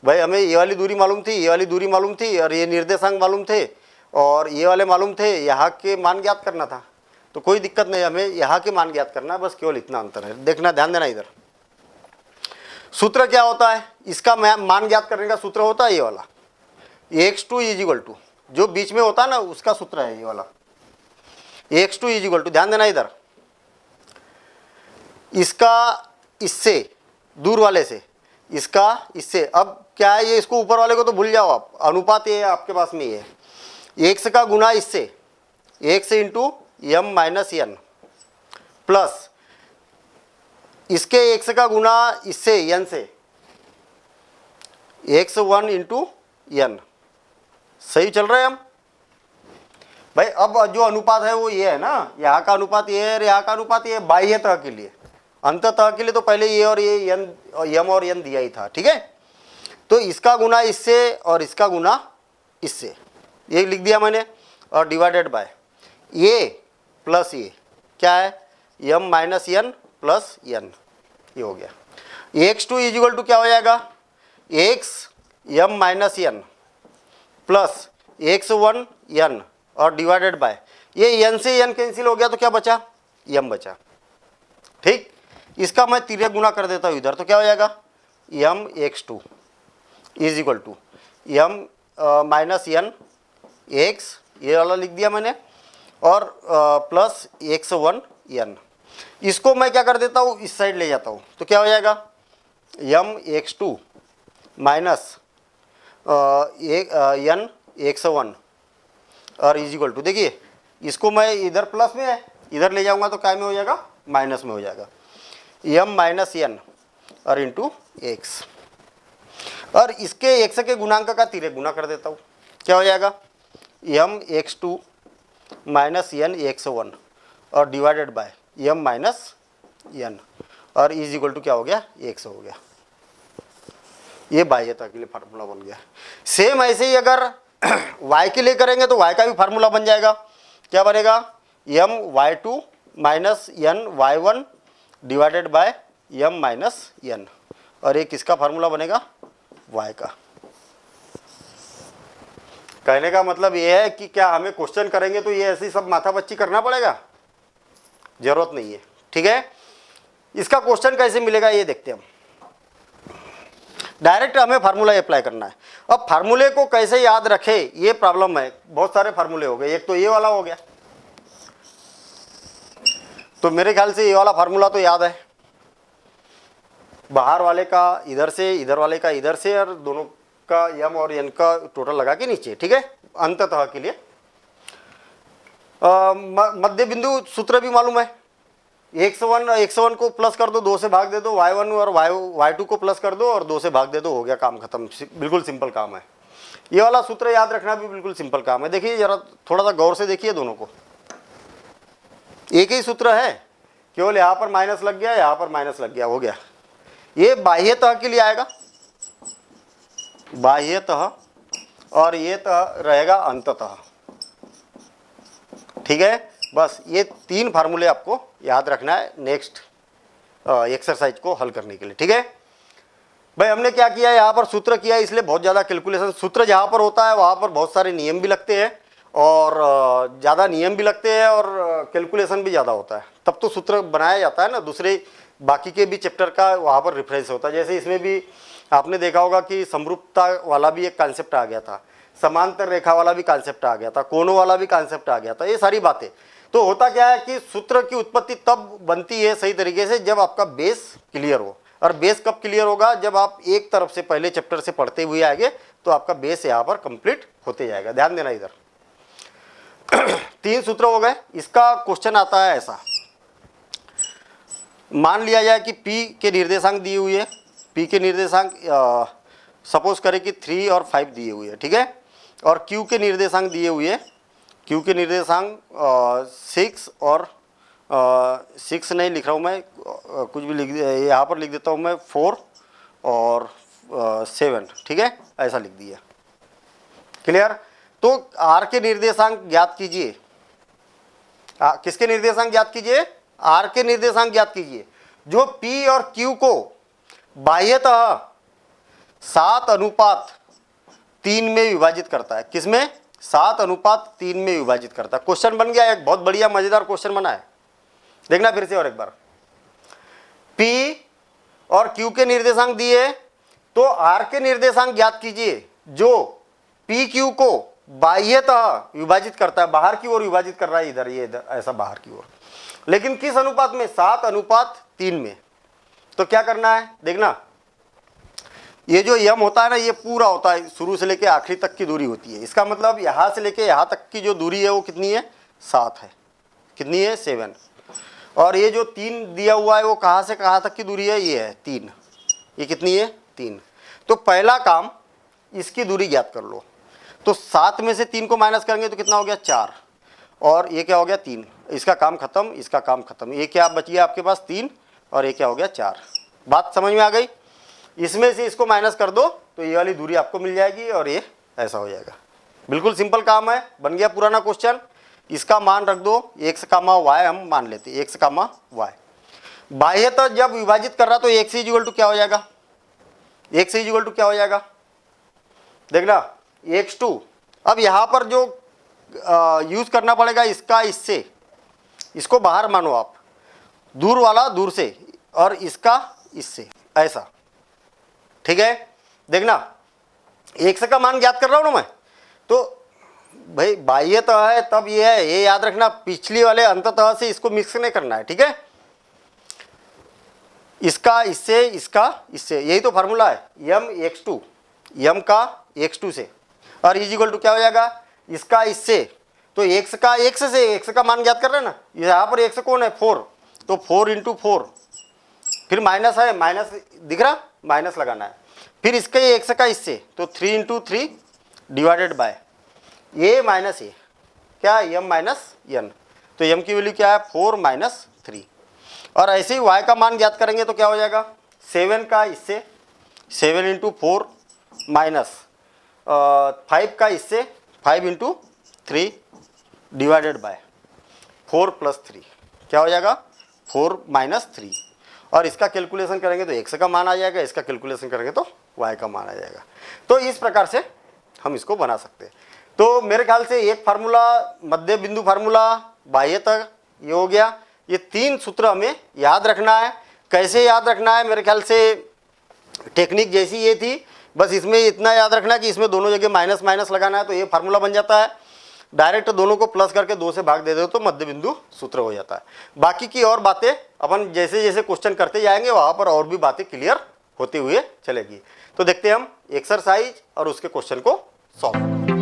[SPEAKER 1] भाई हमें ये वाली दूरी मालूम थी, ये वाली दूरी मालूम थी, और ये निर्देशांक मालूम थे, और ये वाले मालूम थे, यहाँ के मान ज्ञात करना था। तो कोई दिक्कत नहीं, हमें यहाँ के मान ज्ञात करना है, बस केवल इतना अंतर है। देखना, ध्यान देना इधर। सूत्र क्या होता है इसका, मान ज्ञात करने का सूत्र होता है ये वाला, x2 = जो बीच में होता है ना उसका सूत्र है ये वाला, x2 = ध्यान देना इधर, इसका इससे दूर वाले से, इसका इससे। अब क्या है ये, इसको ऊपर वाले को तो भूल जाओ आप, अनुपात ये आपके पास में ये है, x का गुना इससे, x इंटू यम माइनस यन, प्लस इसके x का गुना इससे यन से, x1 इंटू यन। सही चल रहे हैं हम भाई? अब जो अनुपात है वो ये है ना, यहाँ का अनुपात ये है और यहाँ का अनुपात ये है, बाह्यतः के लिए। अंततः के लिए तो पहले ये और ये यम और यन दिया ही था। ठीक है, तो इसका गुना इससे और इसका गुना इससे, ये लिख दिया मैंने, और डिवाइडेड बाय ये प्लस ये क्या है, यम माइनस यन प्लस यन, ये हो गया। x2 = क्या हो जाएगा, x यम माइनस यन प्लस x1 यन और डिवाइडेड बाय ये यन से यन कैंसिल हो गया तो क्या बचा, यम बचा। ठीक, इसका मैं तिर्यक गुना कर देता हूँ इधर, तो क्या हो जाएगा, यम x2 = यम माइनस यन x, ये वाला लिख दिया मैंने, और प्लस x1 यन। इसको मैं क्या कर देता हूँ, इस साइड ले जाता हूँ, तो क्या हो जाएगा, यम x2 माइनस यन x1 और = देखिए इसको मैं इधर प्लस में है, इधर ले जाऊंगा तो क्या में हो जाएगा, माइनस में हो जाएगा, यम माइनस यन और इंटू एक्स, और इसके x के गुणांक का तिर्यक गुना कर देता हूँ, क्या हो जाएगा, यम x2 माइनस यन x1 और divided by M minus N और = क्या हो गया, x हो गया। ये बाह्यता के लिए फार्मूला बन गया। सेम ऐसे ही अगर y के लिए करेंगे तो y का भी फार्मूला बन जाएगा। क्या बनेगा, M y2 minus N y1 divided by M minus N, और एक किसका फार्मूला बनेगा, y का। कहने का मतलब ये है कि क्या हमें क्वेश्चन करेंगे तो ये ऐसी सब माथापच्ची करना पड़ेगा, जरूरत नहीं है। ठीक है, इसका क्वेश्चन कैसे मिलेगा ये देखते हैं हम। डायरेक्ट हमें फार्मूला अप्लाई करना है। अब फार्मूले को कैसे याद रखे ये प्रॉब्लम है। बहुत सारे फार्मूले हो गए, एक तो ये वाला हो गया, तो मेरे ख्याल से ये वाला फार्मूला तो याद है, बाहर वाले का इधर से, इधर वाले का इधर से, और दोनों का यम और यन का टोटल लगा के नीचे। ठीक है, अंततः के लिए मध्य बिंदु सूत्र भी मालूम है, x1 को प्लस कर दो, 2 से भाग दे दो, y1 और y2 को प्लस कर दो और 2 से भाग दे दो, हो गया काम खत्म। बिल्कुल सिंपल काम है। ये वाला सूत्र याद रखना भी बिल्कुल सिंपल काम है। देखिए जरा थोड़ा सा गौर से देखिए, दोनों को एक ही सूत्र है, केवल यहाँ पर माइनस लग गया, यहाँ पर माइनस लग गया, हो गया। ये बाह्यतः के लिए आएगा, बाह्यतः, और ये तः रहेगा अंततः। ठीक है, बस ये 3 फार्मूले आपको याद रखना है नेक्स्ट एक्सरसाइज को हल करने के लिए। ठीक है भाई, हमने क्या किया, यहाँ पर सूत्र किया, इसलिए बहुत ज़्यादा कैलकुलेशन। सूत्र जहाँ पर होता है वहाँ पर बहुत सारे नियम भी लगते हैं, और ज़्यादा नियम भी लगते हैं, और कैलकुलेशन भी ज़्यादा होता है, तब तो सूत्र बनाया जाता है ना। दूसरे बाकी के भी चैप्टर का वहाँ पर रेफरेंस होता है। जैसे इसमें भी आपने देखा होगा कि समरूपता वाला भी एक कॉन्सेप्ट आ गया था। समांतर रेखा वाला भी कॉन्सेप्ट आ गया था, कोनों वाला भी कॉन्सेप्ट आ गया था, ये सारी बातें। तो होता क्या है कि सूत्र की उत्पत्ति तब बनती है सही तरीके से जब आपका बेस क्लियर हो। और बेस कब क्लियर होगा? जब आप एक तरफ से पहले चैप्टर से पढ़ते हुए आएंगे तो आपका बेस यहाँ पर कंप्लीट होते जाएगा। ध्यान देना इधर। 3 सूत्र हो गए। इसका क्वेश्चन आता है ऐसा, मान लिया जाए कि P के निर्देशांक दिए हुए है, P के निर्देशांक सपोज करें कि 3 और 5 दिए हुए है, ठीक है। और Q के निर्देशांक दिए हुए है, Q के निर्देशांक 6 और 6 नहीं लिख रहा हूँ मैं, कुछ भी लिख यहाँ पर लिख देता हूँ मैं 4 और 7, ठीक है, ऐसा लिख दिया। क्लियर? तो R के निर्देशांक ज्ञात कीजिए। किसके निर्देशांक ज्ञात कीजिए? R के निर्देशांक ज्ञात कीजिए जो P और Q को बाह्यतः 7:3 में विभाजित करता है। किसमें? 7:3 में विभाजित करता है। क्वेश्चन बन गया, एक बहुत बढ़िया मजेदार क्वेश्चन बना है। देखना फिर से और एक बार। P और Q के निर्देशांक दिए तो R के निर्देशांक ज्ञात कीजिए जो PQ को बाह्यतः विभाजित करता है, बाहर की ओर विभाजित कर रहा है, इधर ये इधर ऐसा बाहर की ओर, लेकिन किस अनुपात में? 7:3 में। तो क्या करना है देखना, ये जो यम होता है ना, ये पूरा होता है, शुरू से लेके आखिरी तक की दूरी होती है। इसका मतलब यहाँ से लेके यहाँ तक की जो दूरी है वो कितनी है? 7 है। कितनी है? 7। और ये जो 3 दिया हुआ है वो कहाँ से कहाँ तक की दूरी है? ये है 3। ये कितनी है? 3। तो पहला काम इसकी दूरी ज्ञात कर लो। तो 7 में से 3 को माइनस करेंगे तो कितना हो गया? 4। और ये क्या हो गया? 3। इसका काम खत्म, इसका काम खत्म। ये क्या बच गया आपके पास? 3। और ये क्या हो गया? 4। बात समझ में आ गई? इसमें से इसको माइनस कर दो तो ये वाली दूरी आपको मिल जाएगी और ये ऐसा हो जाएगा। बिल्कुल सिंपल काम है, बन गया पुराना क्वेश्चन। इसका मान रख दो x, y हम मान लेते हैं, x, y। बाह्यतः जब विभाजित कर रहा तो x इक्वल टू क्या हो जाएगा? x इक्वल टू क्या हो जाएगा? देखना x2। अब यहाँ पर जो यूज करना पड़ेगा इसका, इससे इसको बाहर मानो आप, दूर वाला दूर से, और इसका इससे, ऐसा, ठीक है। देखना x का मान ज्ञात कर रहा हूं ना मैं, तो भाई बाह्यतः है तब ये है, ये याद रखना। पिछली वाले अंततः से इसको मिक्स नहीं करना है, ठीक है। इसका इससे, इसका इससे, यही तो फार्मूला है। यम x2, यम का x2 से, और इज इक्वल टू क्या हो जाएगा? इसका इससे, तो x का x से, x का मान ज्ञात कर रहे हैं ना। यहाँ पर x कौन है? 4, तो 4 × 4, फिर माइनस है, माइनस दिख रहा, माइनस लगाना है। फिर इसका ये x का इससे, तो 3 × 3 डिवाइडेड बाय ये माइनस ये, क्या? m minus n। तो m की वैल्यू क्या है? 4 - 3। और ऐसे ही y का मान ज्ञात करेंगे तो क्या हो जाएगा? 7 का इससे, 7 × 4 माइनस 5 का इससे, 5 × 3 डिवाइडेड बाय 4 + 3, क्या हो जाएगा? 4 - 3। और इसका कैलकुलेशन करेंगे तो x का मान आ जाएगा, इसका कैलकुलेशन करेंगे तो y का मान आ जाएगा। तो इस प्रकार से हम इसको बना सकते हैं। तो मेरे ख्याल से एक फार्मूला, मध्य बिंदु फार्मूला, बाह्यतः, ये हो गया। ये 3 सूत्र हमें याद रखना है। कैसे याद रखना है? मेरे ख्याल से टेक्निक जैसी ये थी, बस इसमें इतना याद रखना कि इसमें दोनों जगह माइनस माइनस लगाना है, तो ये फार्मूला बन जाता है। डायरेक्ट दोनों को प्लस करके 2 से भाग दे दो तो मध्य बिंदु सूत्र हो जाता है। बाकी की और बातें अपन जैसे जैसे क्वेश्चन करते जाएंगे वहाँ पर और भी बातें क्लियर होते हुए चलेगी। तो देखते हैं हम एक्सरसाइज और उसके क्वेश्चन को सॉल्व।